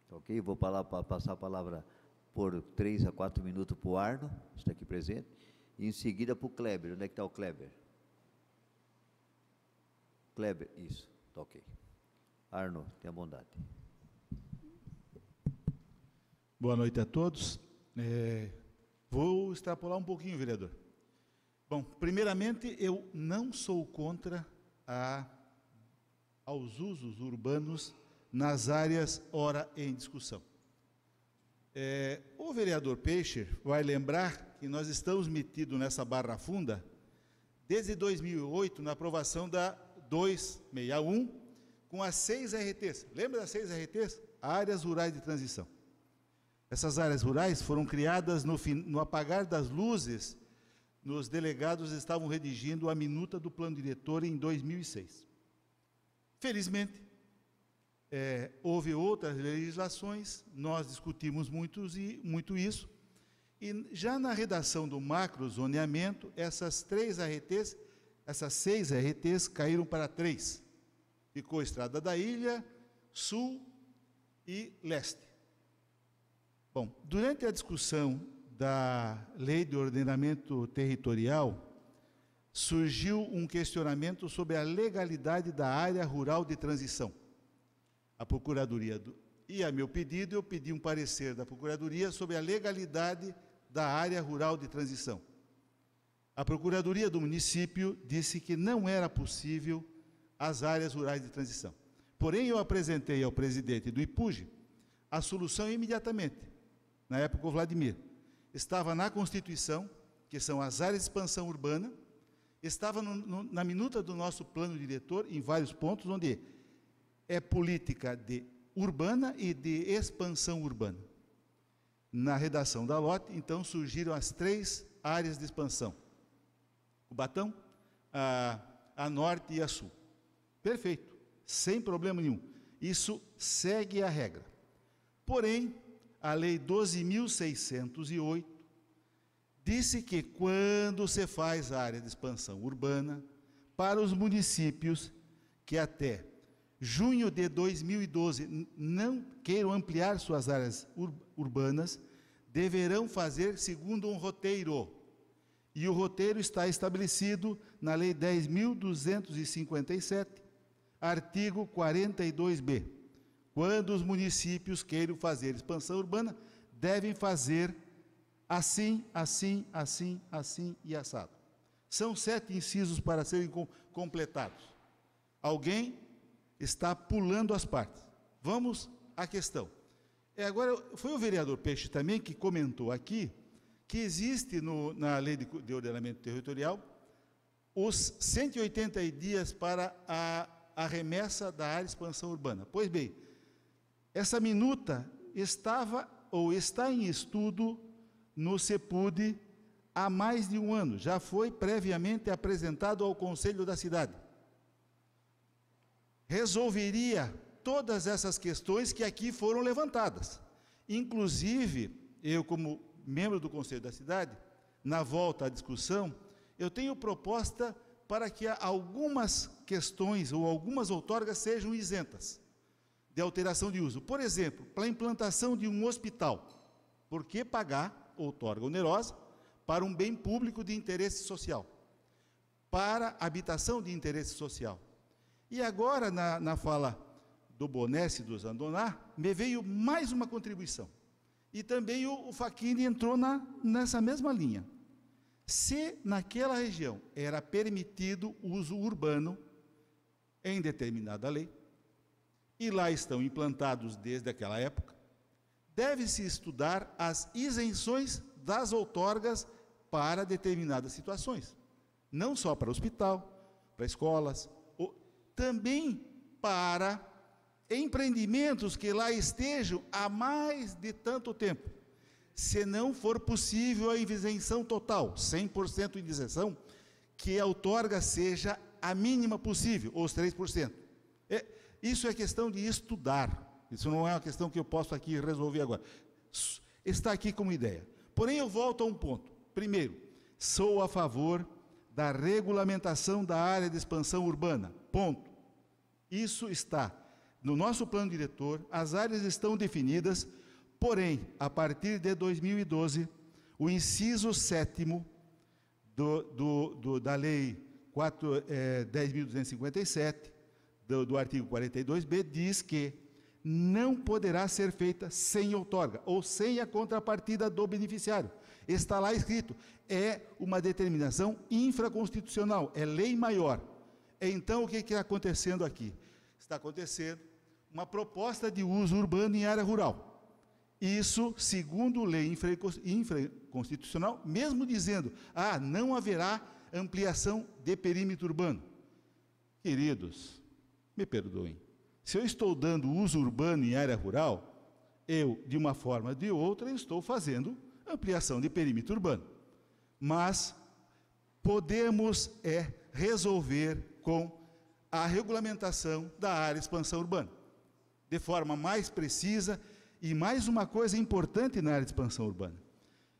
Tá ok? Vou passar a palavra por 3 a 4 minutos para o Arno, que está aqui presente, e em seguida para o Kleber. Onde é que está o Kleber? Kleber, isso, está ok. Arno, tenha bondade. Boa noite a todos. Vou extrapolar um pouquinho, vereador. Bom, primeiramente, eu não sou contra aos usos urbanos nas áreas ora em discussão. O vereador Peixe vai lembrar que nós estamos metidos nessa barra funda desde 2008, na aprovação da 261, com as 6 RTs. Lembra das 6 RTs? Áreas Rurais de Transição. Essas áreas rurais foram criadas no apagar das luzes. Os delegados estavam redigindo a minuta do plano diretor em 2006. Felizmente, houve outras legislações, nós discutimos muito isso, e já na redação do macrozoneamento, essas 6 RTs caíram para 3. Ficou Estrada da Ilha, Sul e Leste. Bom, durante a discussão da Lei de Ordenamento Territorial, surgiu um questionamento sobre a legalidade da área rural de transição. A Procuradoria, e a meu pedido, eu pedi um parecer da Procuradoria sobre a legalidade da área rural de transição. A Procuradoria do município disse que não era possível as áreas rurais de transição. Porém, eu apresentei ao presidente do IPUJ a solução imediatamente. Na época, o Vladimir. Estava na Constituição, que são as áreas de expansão urbana, estava na minuta do nosso plano diretor, em vários pontos, onde é política urbana e de expansão urbana. Na redação da LOT, então, surgiram as 3 áreas de expansão. Cubatão, a Norte e a Sul. Perfeito, sem problema nenhum. Isso segue a regra. Porém, a Lei 12.608 disse que quando se faz área de expansão urbana, para os municípios que até junho de 2012 não queiram ampliar suas áreas urbanas, deverão fazer segundo um roteiro. E o roteiro está estabelecido na Lei 10.257, artigo 42b. Quando os municípios queiram fazer expansão urbana, devem fazer assim, assim, assim, assim e assado. São 7 incisos para serem completados. Alguém está pulando as partes. Vamos à questão. Agora, foi o vereador Peixe também que comentou aqui que existe na Lei de Ordenamento Territorial os 180 dias para a remessa da área de expansão urbana. Pois bem, essa minuta estava ou está em estudo no CEPUD há mais de um ano. Já foi previamente apresentado ao Conselho da Cidade. Resolveria todas essas questões que aqui foram levantadas. Inclusive, eu como membro do Conselho da Cidade, na volta à discussão, eu tenho proposta para que algumas questões ou algumas outorgas sejam isentas de alteração de uso. Por exemplo, para a implantação de um hospital, por que pagar outorga onerosa para um bem público de interesse social? Para habitação de interesse social. E agora, na fala do Bonesse e do Zandoná, me veio mais uma contribuição. E também o Facchini entrou nessa mesma linha. Se naquela região era permitido o uso urbano em determinada lei, e lá estão implantados desde aquela época, deve-se estudar as isenções das outorgas para determinadas situações. Não só para hospital, para escolas, também para empreendimentos que lá estejam há mais de tanto tempo. Se não for possível a isenção total, 100% de isenção, que a outorga seja a mínima possível, ou os 3%. Isso é questão de estudar. Isso não é uma questão que eu posso aqui resolver agora. Está aqui como ideia. Porém, eu volto a um ponto. Primeiro, sou a favor da regulamentação da área de expansão urbana. Ponto. Isso está no nosso plano diretor, as áreas estão definidas, porém, a partir de 2012, o inciso 7º da Lei 10.257, do artigo 42b, diz que não poderá ser feita sem outorga, ou sem a contrapartida do beneficiário. Está lá escrito, é uma determinação infraconstitucional, é lei maior. Então, o que está acontecendo aqui? Está acontecendo uma proposta de uso urbano em área rural. Isso, segundo lei infraconstitucional, mesmo dizendo, não haverá ampliação de perímetro urbano. Queridos, me perdoem, se eu estou dando uso urbano em área rural, eu, de uma forma ou de outra, estou fazendo ampliação de perímetro urbano. Mas podemos resolver com a regulamentação da área de expansão urbana, de forma mais precisa. E mais uma coisa importante na área de expansão urbana,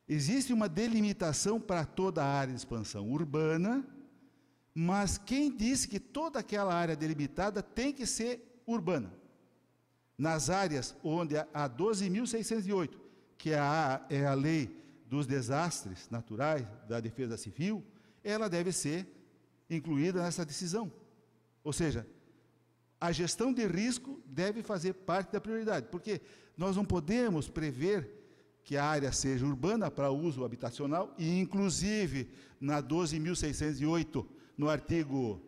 existe uma delimitação para toda a área de expansão urbana, mas quem disse que toda aquela área delimitada tem que ser urbana? Nas áreas onde a 12.608, que é a lei dos desastres naturais, da defesa civil, ela deve ser incluída nessa decisão. Ou seja, a gestão de risco deve fazer parte da prioridade, porque nós não podemos prever que a área seja urbana para uso habitacional, e inclusive na 12.608, no artigo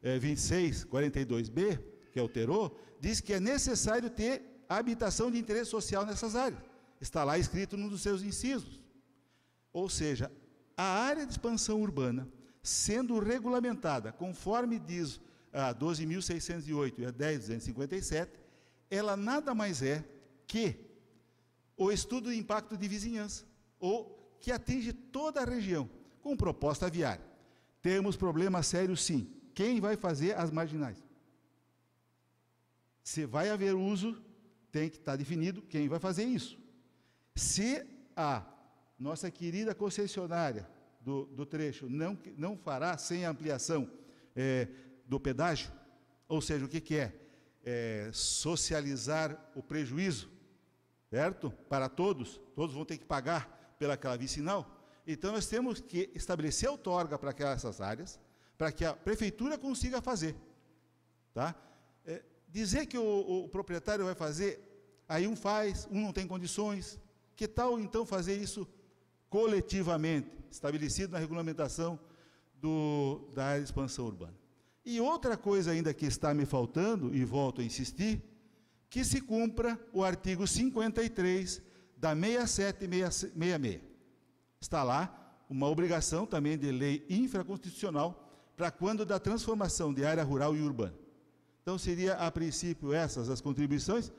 2642b, que alterou, diz que é necessário ter habitação de interesse social nessas áreas. Está lá escrito num dos seus incisos. Ou seja, a área de expansão urbana, sendo regulamentada, conforme diz a 12.608 e a 10.257, ela nada mais é que o estudo de impacto de vizinhança, ou que atinge toda a região, com proposta viária. Temos problema sério, sim. Quem vai fazer as marginais? Se vai haver uso, tem que estar definido quem vai fazer isso. Se a nossa querida concessionária do trecho não fará sem a ampliação do pedágio, ou seja, o que é? Socializar o prejuízo, certo? Para todos vão ter que pagar pelaquela vicinal. Então, nós temos que estabelecer outorga para essas áreas, para que a prefeitura consiga fazer. Tá? Dizer que o proprietário vai fazer, aí um faz, um não tem condições. Que tal, então, fazer isso coletivamente, estabelecido na regulamentação da área de expansão urbana? E outra coisa ainda que está me faltando, e volto a insistir, que se cumpra o artigo 53 da 6766. Está lá uma obrigação também de lei infraconstitucional para quando da transformação de área rural e urbana. Então, seria, a princípio, essas as contribuições.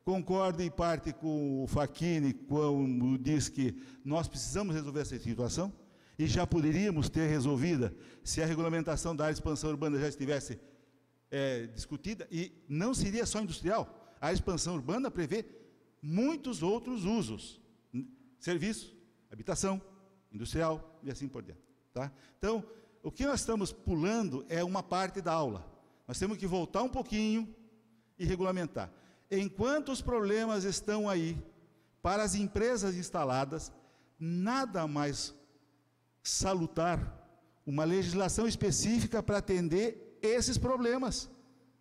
Concordo em parte com o Facchini, quando diz que nós precisamos resolver essa situação, e já poderíamos ter resolvida se a regulamentação da área de expansão urbana já estivesse discutida, e não seria só industrial. A expansão urbana prevê muitos outros usos, serviço, habitação, industrial e assim por diante. Tá? Então, o que nós estamos pulando é uma parte da aula. Nós temos que voltar um pouquinho e regulamentar. Enquanto os problemas estão aí, para as empresas instaladas, nada mais salutar uma legislação específica para atender esses problemas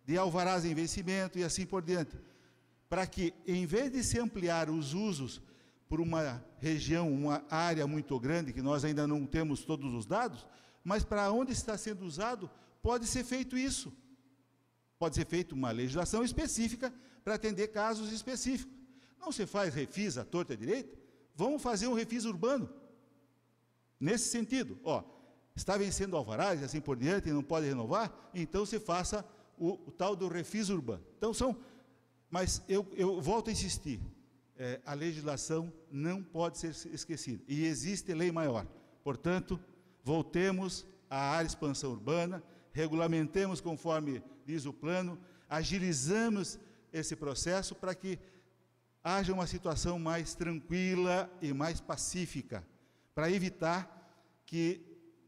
de alvarás de vencimento e assim por diante, para que, em vez de se ampliar os usos por uma região, uma área muito grande, que nós ainda não temos todos os dados, mas para onde está sendo usado, pode ser feito isso. pode ser feita uma legislação específica para atender casos específicos. Não se faz refis à torta e à direita, vamos fazer um refis urbano. Nesse sentido, está vencendo alvarás e assim por diante, e não pode renovar, então se faça o tal do refis urbano. Então mas eu volto a insistir, a legislação não pode ser esquecida, e existe lei maior. Portanto, voltemos à área de expansão urbana, regulamentemos conforme diz o plano, agilizamos esse processo para que haja uma situação mais tranquila e mais pacífica, para evitar que,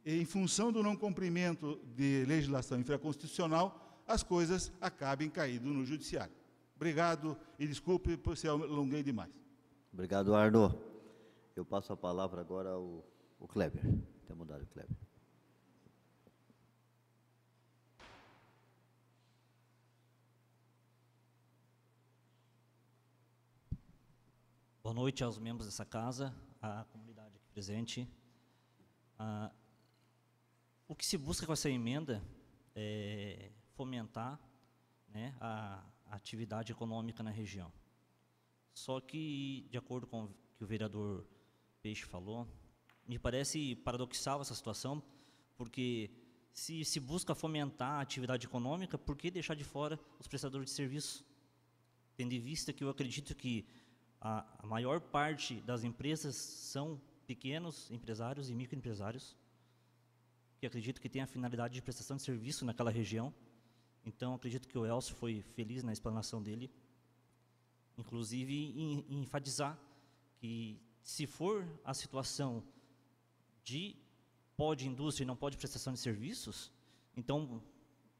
em função do não cumprimento de legislação infraconstitucional, as coisas acabem caindo no judiciário. Obrigado e desculpe por se alonguei demais. Obrigado, Arno. Eu passo a palavra agora ao Kleber. Tem mudado o Kleber. Boa noite aos membros dessa casa, à comunidade aqui presente. O que se busca com essa emenda é fomentar, né, a atividade econômica na região. Só que, de acordo com o que o vereador Peixe falou, me parece paradoxal essa situação, porque se busca fomentar a atividade econômica, por que deixar de fora os prestadores de serviço? Tendo em vista que eu acredito que a maior parte das empresas são pequenos empresários e microempresários, que acredito que tem a finalidade de prestação de serviço naquela região. Então, acredito que o Elcio foi feliz na explanação dele, inclusive em enfatizar que, se for a situação de pode indústria e não pode prestação de serviços, então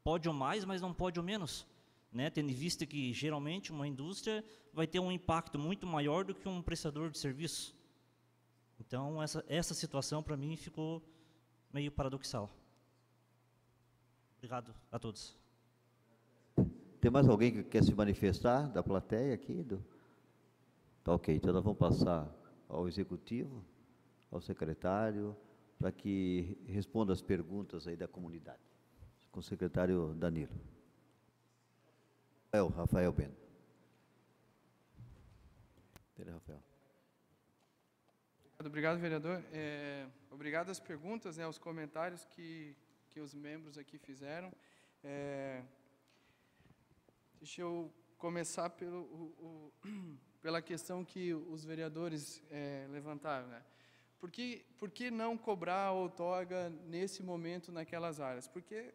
pode o mais, mas não pode o menos, né? Tendo em vista que, geralmente, uma indústria vai ter um impacto muito maior do que um prestador de serviço. Então, essa situação, para mim, ficou meio paradoxal. Obrigado a todos. Tem mais alguém que quer se manifestar da plateia aqui? Tá ok, então nós vamos passar ao executivo, ao secretário, para que responda as perguntas aí da comunidade. Com o secretário Danilo. Rafael Beno. Rafael. Obrigado, vereador. Obrigado às perguntas, né, aos comentários que os membros aqui fizeram. Deixa eu começar pela questão que os vereadores levantaram, né? Por que não cobrar a outorga nesse momento naquelas áreas? Porque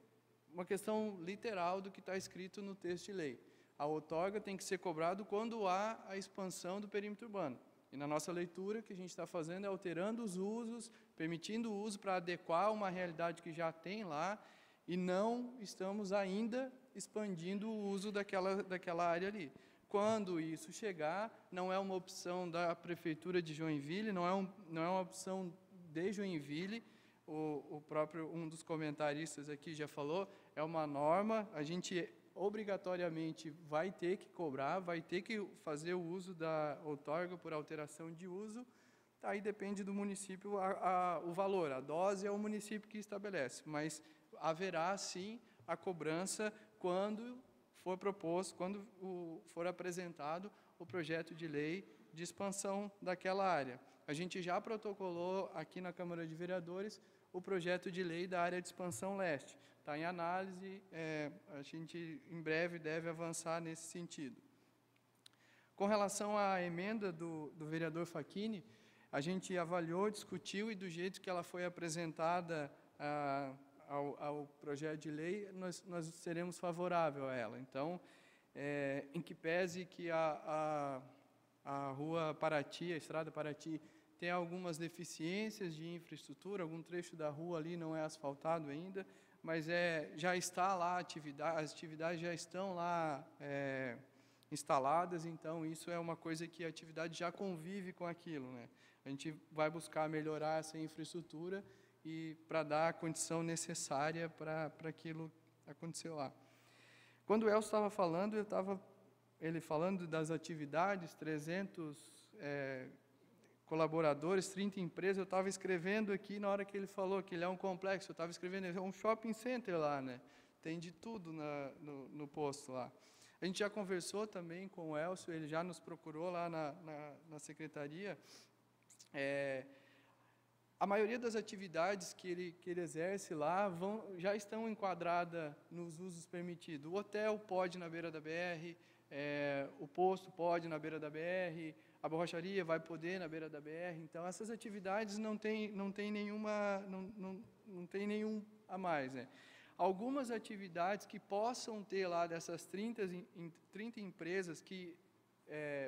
uma questão literal do que está escrito no texto de lei. A outorga tem que ser cobrado quando há a expansão do perímetro urbano. E na nossa leitura, o que a gente está fazendo é alterando os usos, permitindo o uso para adequar uma realidade que já tem lá, e não estamos ainda expandindo o uso daquela área ali. Quando isso chegar, não é uma opção da Prefeitura de Joinville, não é uma opção de Joinville, um dos comentaristas aqui já falou, é uma norma, a gente obrigatoriamente vai ter que cobrar, vai ter que fazer o uso da outorga por alteração de uso, aí depende do município o valor, a dose é o município que estabelece, mas haverá sim a cobrança quando for proposto, quando for apresentado o projeto de lei de expansão daquela área. A gente já protocolou aqui na Câmara de Vereadores o projeto de lei da área de expansão leste. Está em análise, a gente em breve deve avançar nesse sentido. Com relação à emenda do vereador Facchini, a gente avaliou, discutiu e do jeito que ela foi apresentada ao projeto de lei, nós seremos favoráveis a ela. Então, em que pese que a rua Paraty, a estrada Paraty, tem algumas deficiências de infraestrutura, algum trecho da rua ali não é asfaltado ainda, mas já está lá as atividades já estão lá instaladas, então isso é uma coisa que a atividade já convive com aquilo, né? A gente vai buscar melhorar essa infraestrutura e para dar a condição necessária para aquilo acontecer lá. Quando o Elcio estava falando, ele falando das atividades, 300 colaboradores, 30 empresas, eu estava escrevendo aqui, na hora que ele falou que ele é um complexo, eu estava escrevendo, é um shopping center lá, né? tem de tudo no posto lá. A gente já conversou também com o Elcio, ele já nos procurou lá na secretaria. A maioria das atividades que ele exerce lá já estão enquadradas nos usos permitidos. O hotel pode na beira da BR, o posto pode na beira da BR, a borracharia vai poder na beira da BR. Então, essas atividades não tem nenhum a mais, né? Algumas atividades que possam ter lá dessas 30 empresas que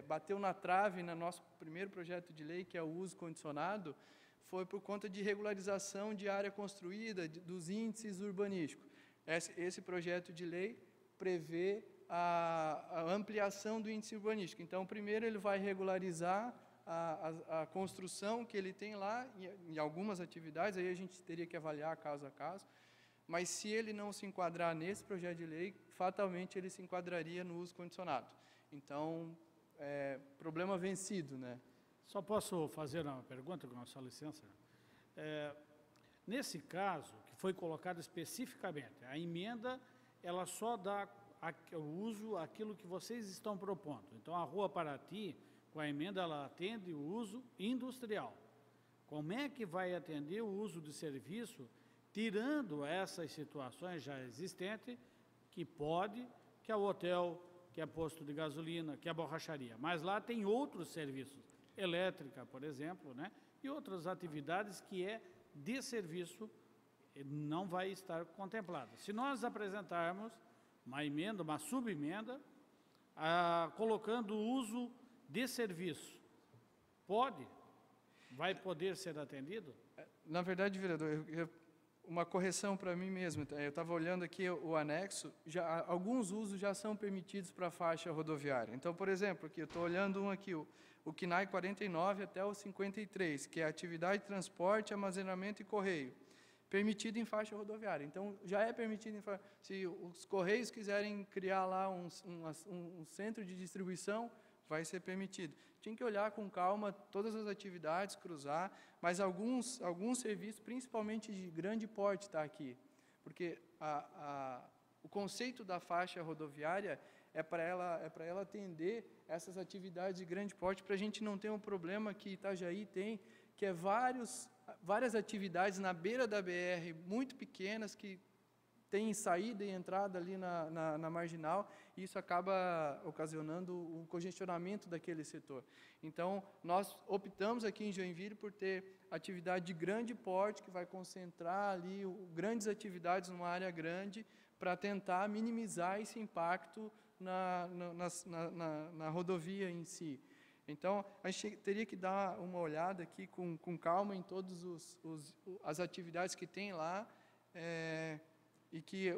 bateu na trave no nosso primeiro projeto de lei, que é o uso condicionado, foi por conta de regularização de área construída, dos índices urbanísticos. Esse projeto de lei prevê a ampliação do índice urbanístico. Então, primeiro ele vai regularizar a construção que ele tem lá, em algumas atividades, aí a gente teria que avaliar caso a caso, mas se ele não se enquadrar nesse projeto de lei, fatalmente ele se enquadraria no uso condicionado. Então, problema vencido, né? Só posso fazer uma pergunta, com a sua licença? Nesse caso, que foi colocado especificamente, a emenda, ela só dá o uso àquilo que vocês estão propondo. Então, a Rua Paraty, com a emenda, ela atende o uso industrial. Como é que vai atender o uso de serviço, tirando essas situações já existentes, que é o hotel, que é posto de gasolina, que é a borracharia. Mas lá tem outros serviços, elétrica, por exemplo, né? E outras atividades que de serviço não vai estar contemplada. Se nós apresentarmos uma emenda, uma subemenda, colocando o uso de serviço, vai poder ser atendido? Na verdade, vereador, uma correção para mim mesmo. Eu estava olhando aqui o anexo, alguns usos já são permitidos para a faixa rodoviária. Então, por exemplo, aqui eu estou olhando o KNAI 49 até o 53, que é atividade de transporte, armazenamento e correio, permitido em faixa rodoviária. Então, já é permitido, se os Correios quiserem criar lá um centro de distribuição, vai ser permitido. Tinha que olhar com calma todas as atividades, cruzar, mas alguns serviços, principalmente de grande porte, está aqui. Porque o conceito da faixa rodoviária é para ela atender essas atividades de grande porte, para a gente não ter um problema que Itajaí tem, que é várias atividades na beira da BR, muito pequenas, que tem saída e entrada ali na marginal, e isso acaba ocasionando um congestionamento daquele setor. Então, nós optamos aqui em Joinville por ter atividade de grande porte, que vai concentrar ali grandes atividades numa área grande, para tentar minimizar esse impacto na rodovia em si. Então, a gente teria que dar uma olhada aqui com calma em todas as atividades que tem lá, e que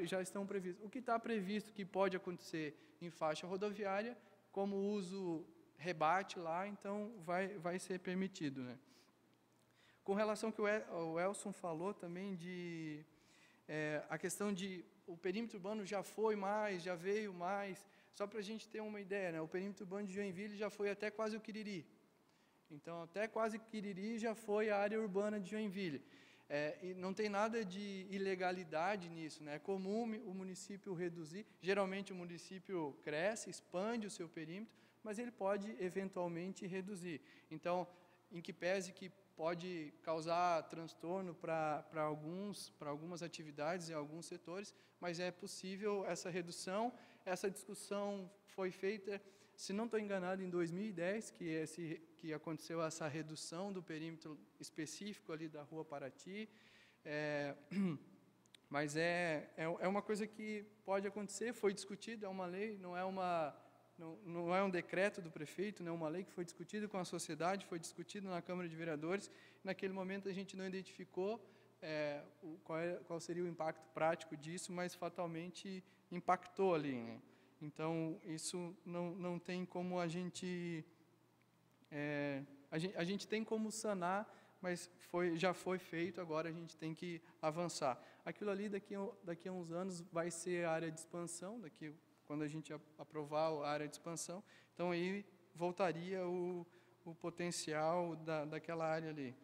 já estão previstos. O que está previsto que pode acontecer em faixa rodoviária, como o uso rebate lá, então vai ser permitido, né? Com relação ao que o Elson falou também a questão de o perímetro urbano já foi mais, já veio mais, só para a gente ter uma ideia, né? O perímetro urbano de Joinville já foi até quase o Quiriri. Então, até quase Quiriri já foi a área urbana de Joinville. E não tem nada de ilegalidade nisso, né? É comum o município reduzir, geralmente o município cresce, expande o seu perímetro, mas ele pode eventualmente reduzir. Então, em que pese que pode causar transtorno para algumas atividades e alguns setores, mas é possível essa redução. Essa discussão foi feita, se não estou enganado, em 2010, que aconteceu essa redução do perímetro específico ali da Rua Paraty, mas é uma coisa que pode acontecer, foi discutido, é uma lei, não é um decreto do prefeito, não é uma lei que foi discutida com a sociedade, foi discutido na Câmara de Vereadores. Naquele momento a gente não identificou qual seria o impacto prático disso, mas fatalmente impactou ali, né? Então, isso não tem como a gente tem como sanar, mas já foi feito, agora a gente tem que avançar. Aquilo ali, daqui a uns anos, vai ser a área de expansão, quando a gente aprovar a área de expansão, então aí voltaria o potencial daquela área ali.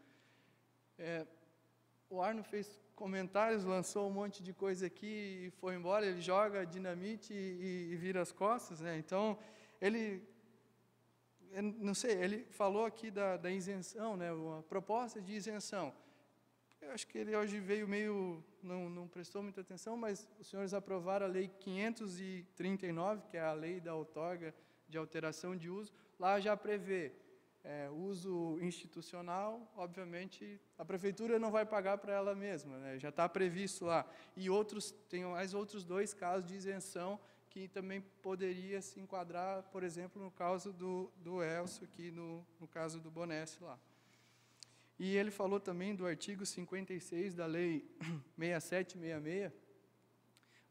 o Arno fez comentários, lançou um monte de coisa aqui e foi embora, ele joga dinamite e vira as costas, né? Então, eu não sei, ele falou aqui da isenção, né? Uma proposta de isenção. Eu acho que ele hoje veio meio, não prestou muita atenção, mas os senhores aprovaram a Lei 539, que é a lei da outorga de alteração de uso. Lá já prevê uso institucional, obviamente, a prefeitura não vai pagar para ela mesma, né? Já está previsto lá. E tem mais outros 2 casos de isenção que também poderia se enquadrar, por exemplo, no caso do Elcio, aqui no caso do Bonesse lá. E ele falou também do artigo 56 da Lei 6766.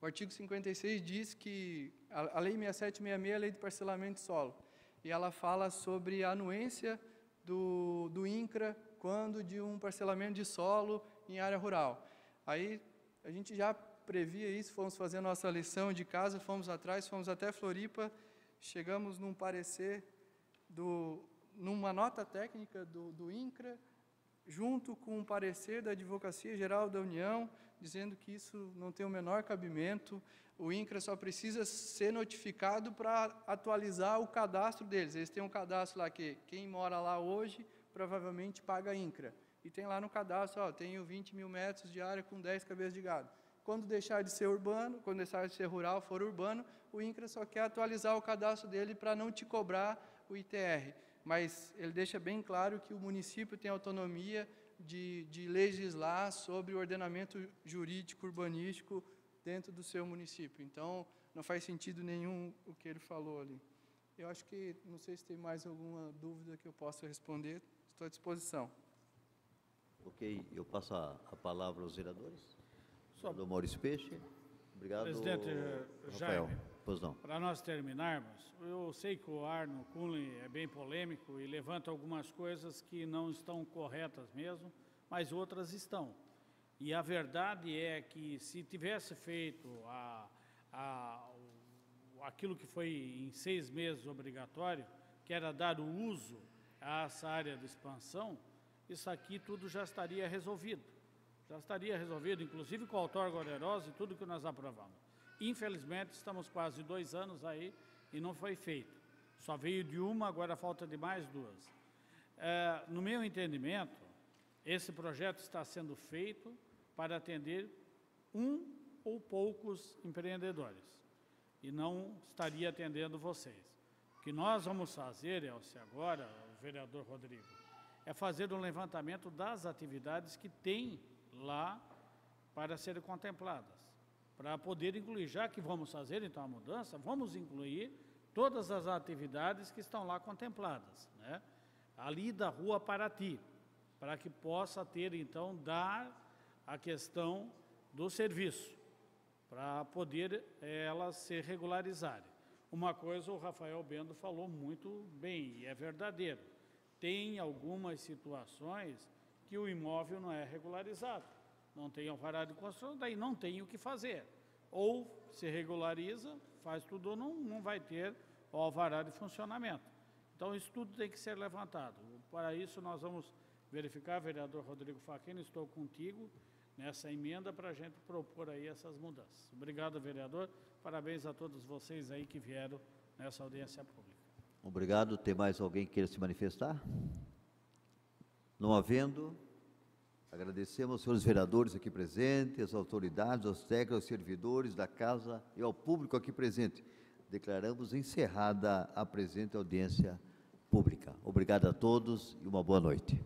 O artigo 56 diz que a Lei 6766 é a Lei de Parcelamento de Solo. E ela fala sobre a anuência do INCRA quando de um parcelamento de solo em área rural. Aí a gente já previa isso, fomos fazer a nossa lição de casa, fomos atrás, fomos até Floripa, chegamos num parecer, numa nota técnica do INCRA, junto com um parecer da Advocacia Geral da União, dizendo que isso não tem o menor cabimento, o INCRA só precisa ser notificado para atualizar o cadastro deles. Eles têm um cadastro lá que quem mora lá hoje provavelmente paga INCRA. E tem lá no cadastro, tenho 20 mil metros de área com 10 cabeças de gado. Quando deixar de ser urbano, quando deixar de ser rural, for urbano, o INCRA só quer atualizar o cadastro dele para não te cobrar o ITR. Mas ele deixa bem claro que o município tem autonomia de legislar sobre o ordenamento jurídico urbanístico dentro do seu município. Então, não faz sentido nenhum o que ele falou ali. Eu acho que, não sei se tem mais alguma dúvida que eu possa responder, estou à disposição. Ok, eu passo a palavra aos vereadores. Do Maurício Peixe. Obrigado, presidente Rafael. Jaime. Pois não. Para nós terminarmos, eu sei que o Arno Kuhn é bem polêmico e levanta algumas coisas que não estão corretas mesmo, mas outras estão. E a verdade é que se tivesse feito aquilo que foi em 6 meses obrigatório, que era dar o uso a essa área de expansão, isso aqui tudo já estaria resolvido. Já estaria resolvido, inclusive com a outorga onerosa e tudo que nós aprovamos. Infelizmente, estamos quase 2 anos aí e não foi feito. Só veio de uma, agora falta de mais 2. No meu entendimento, esse projeto está sendo feito para atender um ou poucos empreendedores e não estaria atendendo vocês. O que nós vamos fazer, Elcio, agora, o vereador Rodrigo, é fazer um levantamento das atividades que tem lá para serem contempladas, para poder incluir, já que vamos fazer então a mudança, vamos incluir todas as atividades que estão lá contempladas, né? Ali da Rua Paraty, para que possa ter então, dar a questão do serviço, para poder elas se regularizarem. Uma coisa o Rafael Bendo falou muito bem, e é verdadeiro, tem algumas situações que o imóvel não é regularizado, não tem alvará de construção, daí não tem o que fazer. Ou se regulariza, faz tudo, ou não vai ter o alvará de funcionamento. Então, isso tudo tem que ser levantado. Para isso, nós vamos verificar, vereador Rodrigo Facchini, estou contigo nessa emenda para a gente propor aí essas mudanças. Obrigado, vereador. Parabéns a todos vocês aí que vieram nessa audiência pública. Obrigado. Tem mais alguém que queira se manifestar? Não havendo, agradecemos aos senhores vereadores aqui presentes, às autoridades, aos técnicos, aos servidores da casa e ao público aqui presente. Declaramos encerrada a presente audiência pública. Obrigado a todos e uma boa noite.